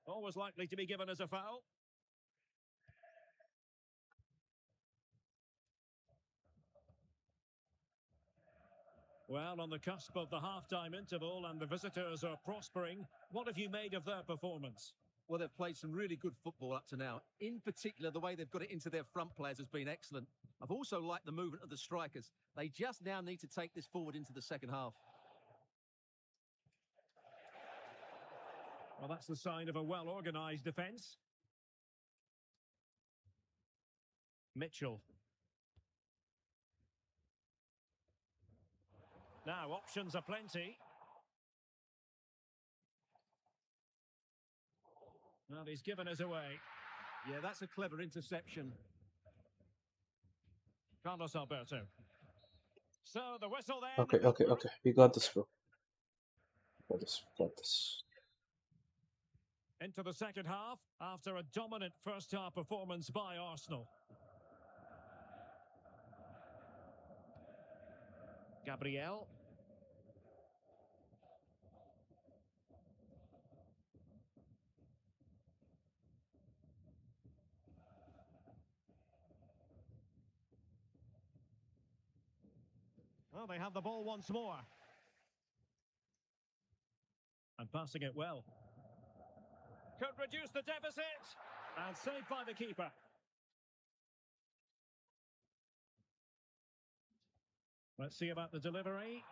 Always likely to be given as a foul. Well, on the cusp of the half-time interval and the visitors are prospering, what have you made of their performance? Well, they've played some really good football up to now. In particular, the way they've got it into their front players has been excellent. I've also liked the movement of the strikers. They just now need to take this forward into the second half. Well, that's the sign of a well-organised defence. Mitchell. Now, options are plenty. Well, he's given us away. Yeah, that's a clever interception. Carlos Alberto. So, the whistle then. Okay. We got this, bro. Got this. Into the second half, after a dominant first-half performance by Arsenal. Gabriel. Well, they have the ball once more. And passing it well. Could reduce the deficit. And saved by the keeper. Let's see about the delivery.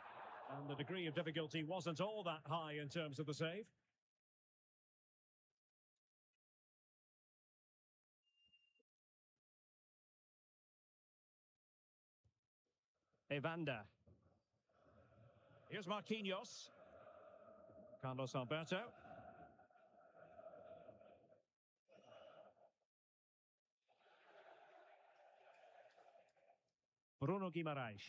And the degree of difficulty wasn't all that high in terms of the save. Evander. Here's Marquinhos. Carlos Alberto. Bruno Guimaraes.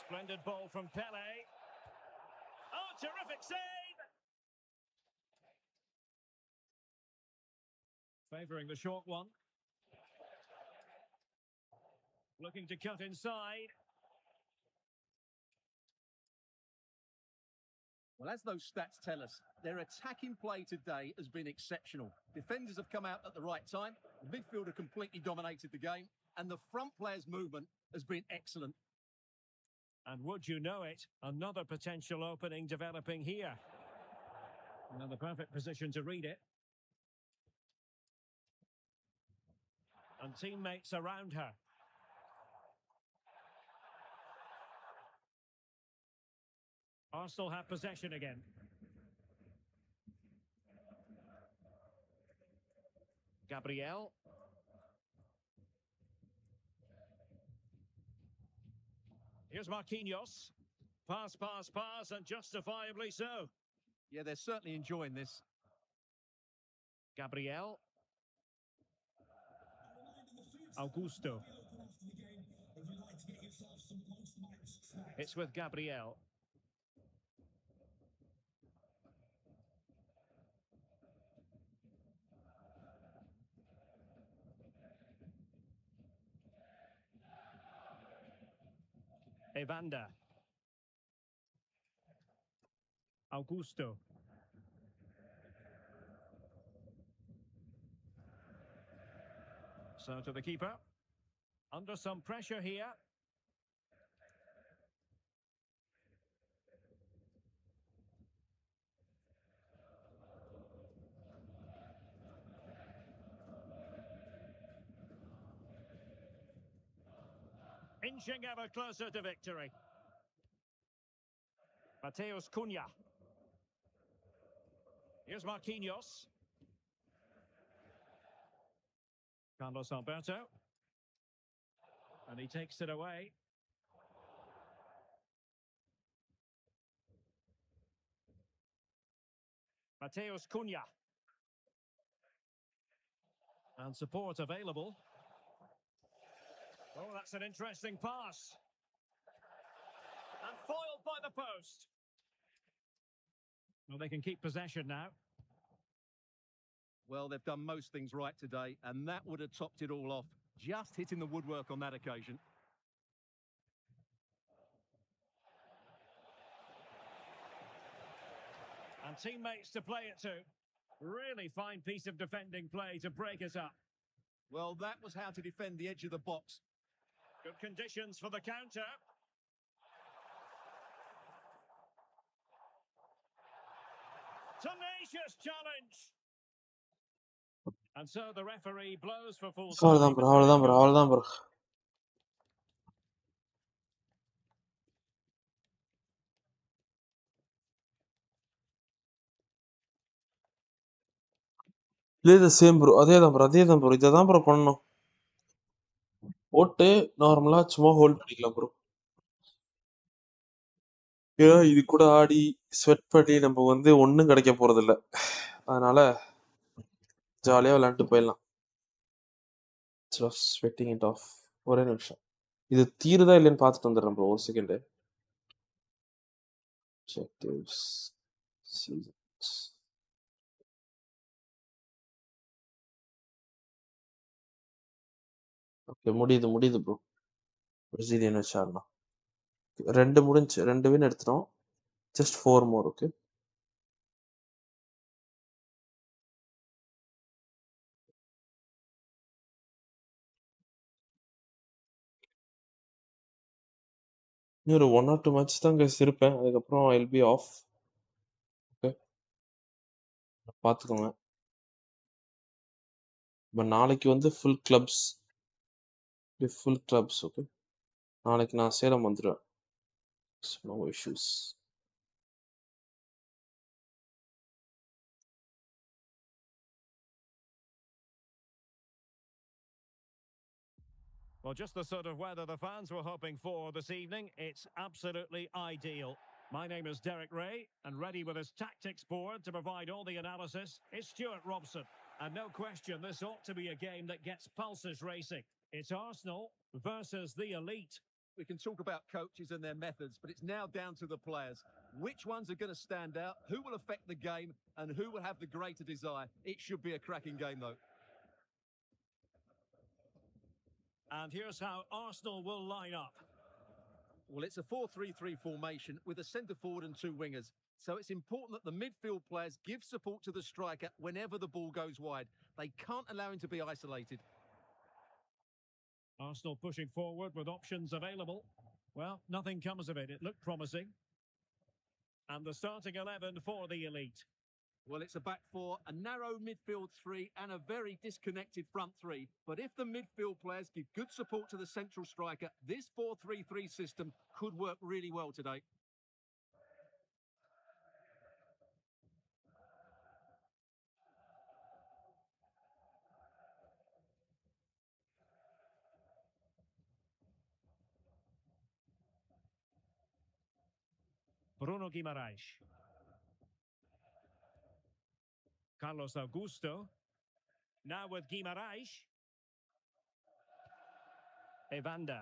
Splendid ball from Pele. Oh, terrific save! Favouring the short one. Looking to cut inside. Well, as those stats tell us, their attacking play today has been exceptional. Defenders have come out at the right time, the midfielder completely dominated the game, and the front players' movement has been excellent. And would you know it, another potential opening developing here. Now the perfect position to read it. And teammates around her. Arsenal have possession again. Gabriel. Here's Marquinhos. Pass, pass, pass, and justifiably so. Yeah, they're certainly enjoying this. Gabriel. Augusto. It's with Gabriel. Evander. Augusto. So to the keeper. Under some pressure here. Inching ever closer to victory. Mateus Cunha. Here's Marquinhos. Carlos Alberto. And he takes it away. Mateus Cunha. And support available. Oh, that's an interesting pass. And foiled by the post. Well, they can keep possession now. Well, they've done most things right today, and that would have topped it all off. Just hitting the woodwork on that occasion. And teammates to play it to. Really fine piece of defending play to break us up. Well, that was how to defend the edge of the box. Good conditions for the counter. Tenacious challenge. And so the referee blows for full stop. அவ்வளோதான் bro அவ்வளோதான் bro அவ்வளோதான் bro. இதே same bro அதே தான் bro இதை தான் bro பண்ணணும். போட்டு நார்மலாக சும்மா ஹோல்ட் பண்ணிக்கலாம் ப்ரோ. ஏன்னா இது கூட ஆடி ஸ்வெட் பண்ணி நம்ம வந்து ஒன்றும் கிடைக்க போகிறதில்ல. அதனால ஜாலியாக விளையாண்டு போயிடலாம். Sweating it of. ஒரே நிமிஷம் இது தீருதா இல்லைன்னு பார்த்துட்டு வந்துடுறேன் ப்ரோ. ஒரு செகண்டு. Objectives. Seasons. ஓகே முடியுது ப்ரோ. பிரசிலியன் வச்சாடலாம். 2 முடிஞ்சு 2 வின் எடுத்துட்டோம். ஜஸ்ட் 4 மோர். ஓகே இன்னும் ஒரு 1 or 2 மேட்ச் தான் கைஸ் இருப்பேன். அதுக்கப்புறம் I will be off. Okay பார்த்துக்கோங்க. இப்போ நாளைக்கு வந்து ஃபுல் கிளப்ஸ். ஓகே நாளைக்கு நான் சேலம் வந்துடுவேன். No issues. Well, just the sort of weather the fans were hoping for this evening. It's absolutely ideal. My name is Derek Ray, and ready with his tactics board to provide all the analysis is Stuart Robson. And no question, this ought to be a game that gets pulses racing. It's Arsenal versus the elite. We can talk about coaches and their methods, but it's now down to the players. Which ones are going to stand out, who will affect the game, and who will have the greater desire? It should be a cracking game, though. And here's how Arsenal will line up. Well, it's a 4-3-3 formation with a centre forward and two wingers. So it's important that the midfield players give support to the striker whenever the ball goes wide. They can't allow him to be isolated. Arsenal pushing forward with options available. Well, nothing comes of it. It looked promising. And the starting 11 for the elite. Well, it's a back four, a narrow midfield three, and a very disconnected front three. But if the midfield players give good support to the central striker, this 4-3-3 system could work really well today. Bruno Guimaraes. Carlos Augusto. Now with Guimaraes. Evander.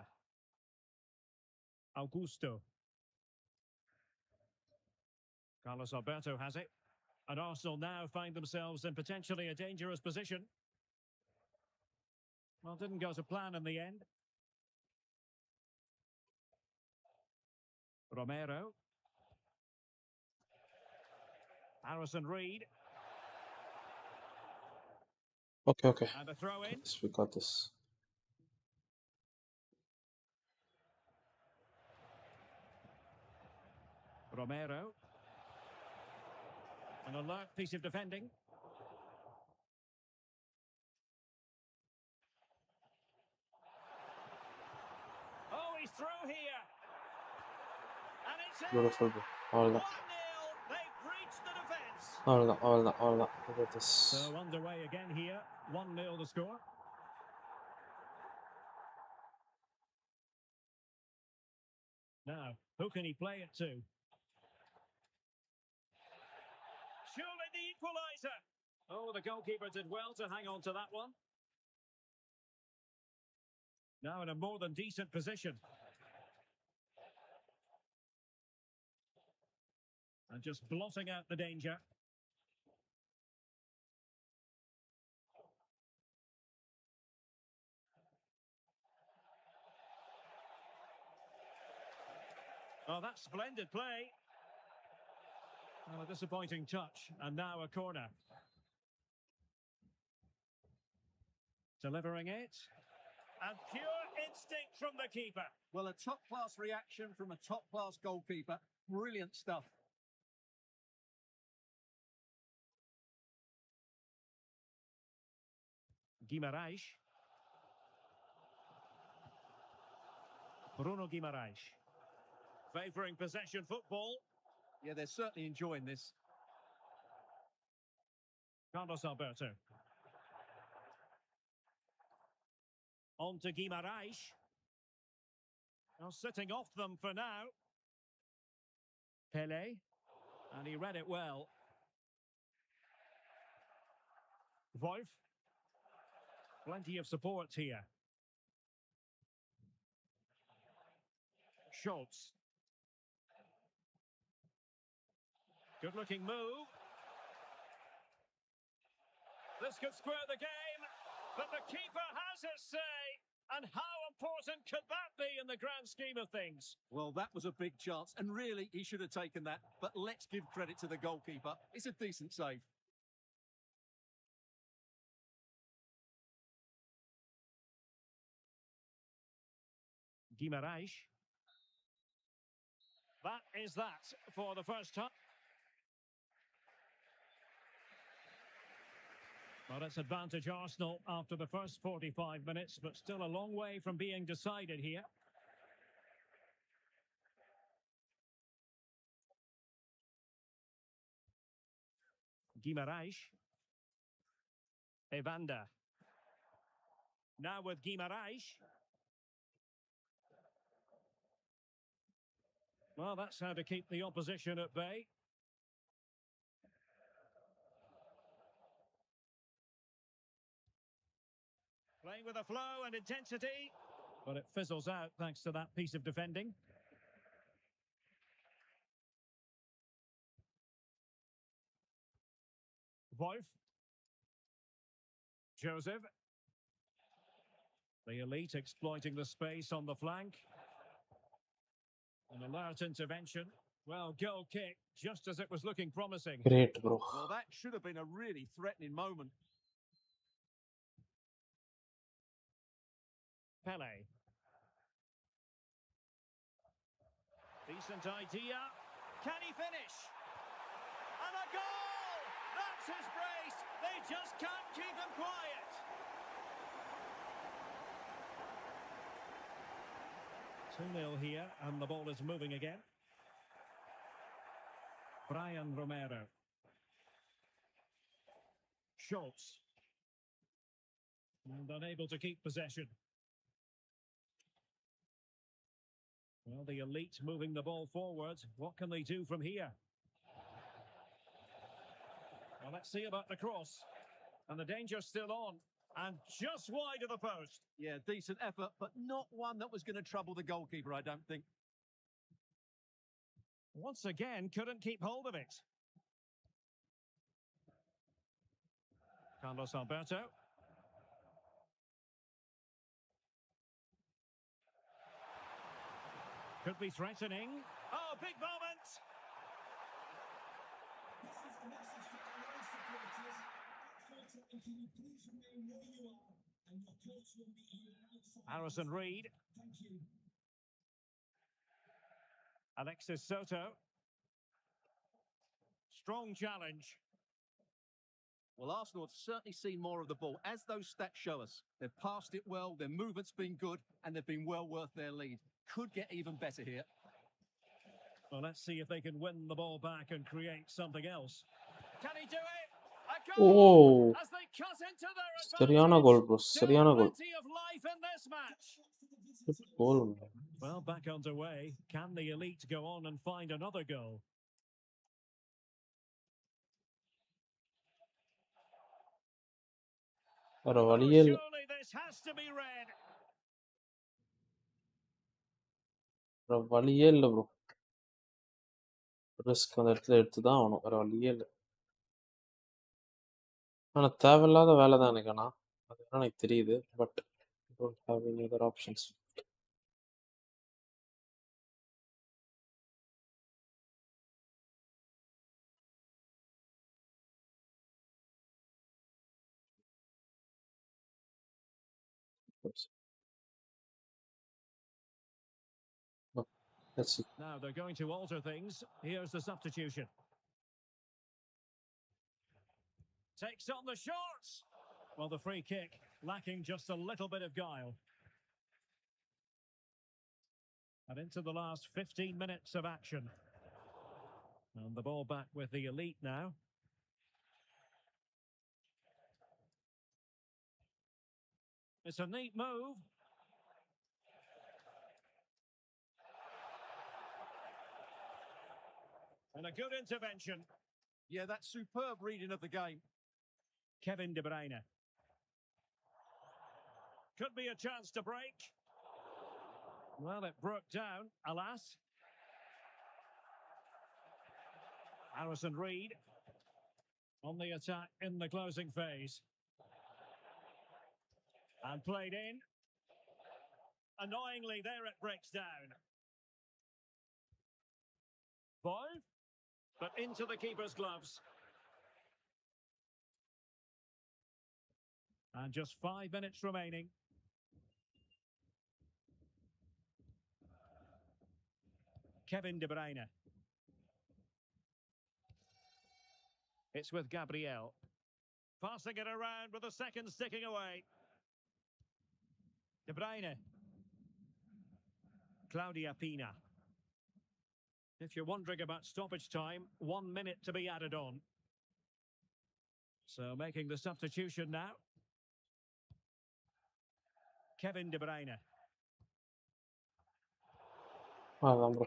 Augusto. Carlos Alberto has it. And Arsenal now find themselves in potentially a dangerous position. Well, didn't go to plan in the end. Romero. Harrison Reed. Okay. And a throw in. Yes, we got this. Romero. An alert piece of defending. Oh, he's through here. And it's in. Beautiful. All 1-0. that. They've breached the defence. All that. Look at this. So underway again here. 1-0 the score. Now, who can he play it to? Surely the equaliser. Oh, the goalkeeper did well to hang on to that one. Now in a more than decent position. And just blotting out the danger. Oh, that's splendid play. Well, a disappointing touch, and now a corner. Delivering it. And pure instinct from the keeper. Well, a top-class reaction from a top-class goalkeeper. Brilliant stuff. Guimaraes. Bruno Guimaraes. Favouring possession football. Yeah, they're certainly enjoying this. Carlos Alberto. On to Guimaraes. Now sitting off them for now. Pele. And he read it well. Wolf. Plenty of support here. Schultz. Good-looking move. This could square the game, but the keeper has his say. And how important could that be in the grand scheme of things? Well, that was a big chance, and really, he should have taken that. But let's give credit to the goalkeeper. It's a decent save. Guimaraes. That is that for the first time. Well, it's advantage Arsenal after the first 45 minutes, but still a long way from being decided here. Guimaraes. Evander. Now with Guimaraes. Well, that's how to keep the opposition at bay. Playing with a flow and intensity, but it fizzles out thanks to that piece of defending. Wolf. Joseph. The elite exploiting the space on the flank. An alert intervention. Well, goal kick, just as it was looking promising. Great, bro. Well, that should have been a really threatening moment. Pele. Decent idea. Can he finish? And a goal! That's his brace. They just can't keep him quiet. Two 2-0 here, and the ball is moving again. Brian Romero. Schultz. And unable to keep possession. Well, the elite moving the ball forward. What can they do from here? Well, let's see about the cross. And the danger's still on. And just wide of the post. Yeah, decent effort, but not one that was going to trouble the goalkeeper, I don't think. Once again, couldn't keep hold of it. Carlos Alberto. Could be threatening. Oh, big moment! This is a message for all supporters. At 4:10, can you please remain where you are? And your coach will be here outside. Harrison Reed. Thank you. Alexis Soto. Strong challenge. Well, Arsenal have certainly seen more of the ball, as those stats show us. They've passed it well, their movement's been good, and they've been well worth their lead. Could get even better here. Well, let's see if they can win the ball back and create something else. Can he do it? A goal! Oh, As they cut into their Seriana goal, bro. Still Seriana goal. plenty of life in this match. Good goal. Well, back underway. Can the elite go on and find another goal? வேற Oh, வழியே இல்ல. surely this has to be red. வேற வழியே இல்ல bro. Risk அந்த இடத்துல எடுத்து தான் ஆகணும். வேற வழியே இல்ல. ஆனா தேவையில்லாத வேலை தான் எனக்கு. ஆனா அது எனக்கு தெரியுது. But don't have any other options. No, let's see. Now they're going to alter things. Here's the substitution. Takes on the shots. Well, the free kick lacking just a little bit of guile. And into the last 15 minutes of action. And the ball back with the elite now. It's a neat move. And a good intervention. Yeah, that's superb reading of the game. Kevin De Bruyne. Could be a chance to break. Well, it broke down, alas. Harrison Reed on the attack in the closing phase. And played in. Annoyingly, there it breaks down. Boy, but into the keeper's gloves. And just 5 minutes remaining. Kevin De Bruyne. It's with Gabriel. Passing it around with a second sticking away. De Bruyne. Claudia Pina. If you're wondering about stoppage time, 1 minute to be added on. So making the substitution now. Kevin De Bruyne. அதான் bro.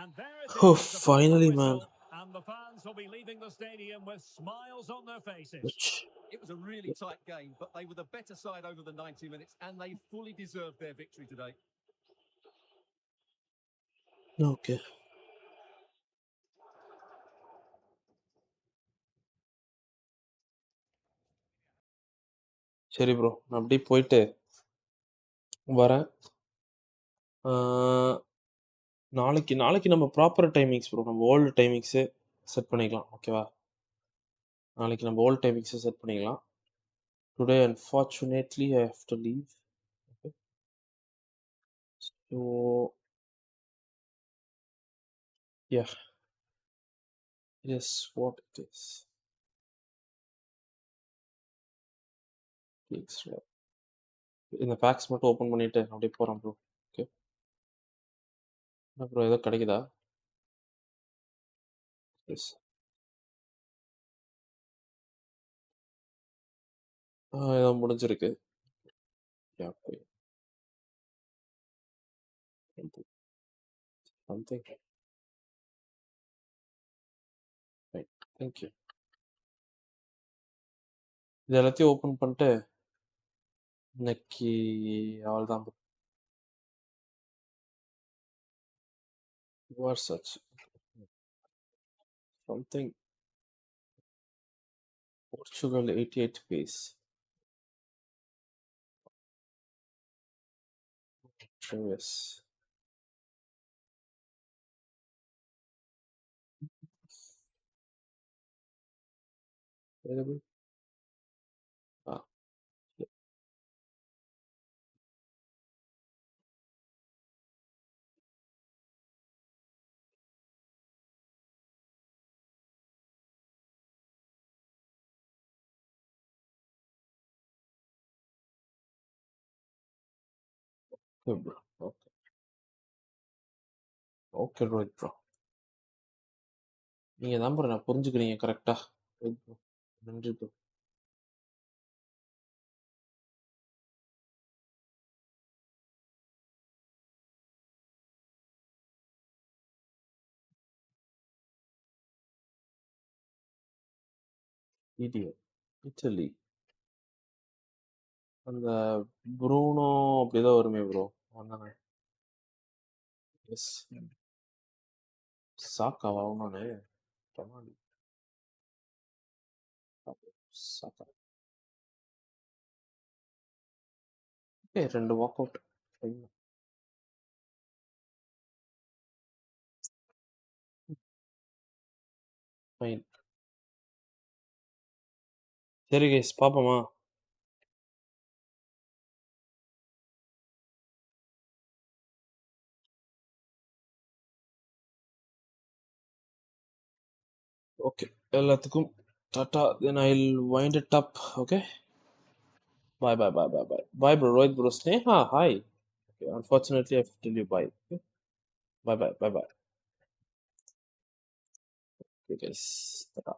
And there it Oh, is, the final finally, man. whistle, and And the fans will be leaving the stadium with smiles on their faces. Which It was a really tight game, but they were the better side over the 90 minutes, and they fully deserved their victory today. okay. சரி bro, நான் அப்படியே போயிட்டு வரேன். நாளைக்கு நம்ம proper timings bro, நம்ம old timings set பண்ணிக்கலாம். ஓகேவா? நாளைக்கு நம்ம ஓல்டு டைமிங்ஸை செட் பண்ணிக்கலாம். Today unfortunately I have to leave. Okay, so yeah, yes what it is. இந்த பேக்ஸ் மட்டும் ஓப்பன் பண்ணிட்டு அப்படியே போகிறேன் ப்ரோ. ஓகே, ப்ரோ ஏதோ கிடைக்குதா? எஸ், ஏதோ முடிஞ்சிருக்கு. யா, ஓகே, சம்திங் ரைட். தேங்க்யூ. இது எல்லாத்தையும் ஓப்பன் பண்ணிட்டு இன்னைக்கு அவ்வளோதான் bro. Your such something Portugal 88 pace. Travis. Available? Ah, yeah. Okay, bro. Okay. Okay, Rohit bro. நீங்க தான் bro நான் புரிஞ்சுக்கிறீங்க கரெக்டா. நன்றி ப்ரோ. இடியட். இட்டலி. அந்த ப்ரூனோ அப்படிதான் வருமே ப்ரோ. வந்தானே. எஸ். சாக்காவா அவனானே? டொனால்டி. சாக்கா. ஏய் 2 வாக் அவுட். ஃபைன். சரி கைஸ் பாப்போமா? ஓகே, எல்லாத்துக்கும் Tata. Then I'll wind it up. Okay. Bye bye bye bye bye. Bye bro. Rohit bro. Sneha, hi. Okay, unfortunately I have to tell you bye. Okay. Bye bye bye bye. Okay guys. Ta-ta.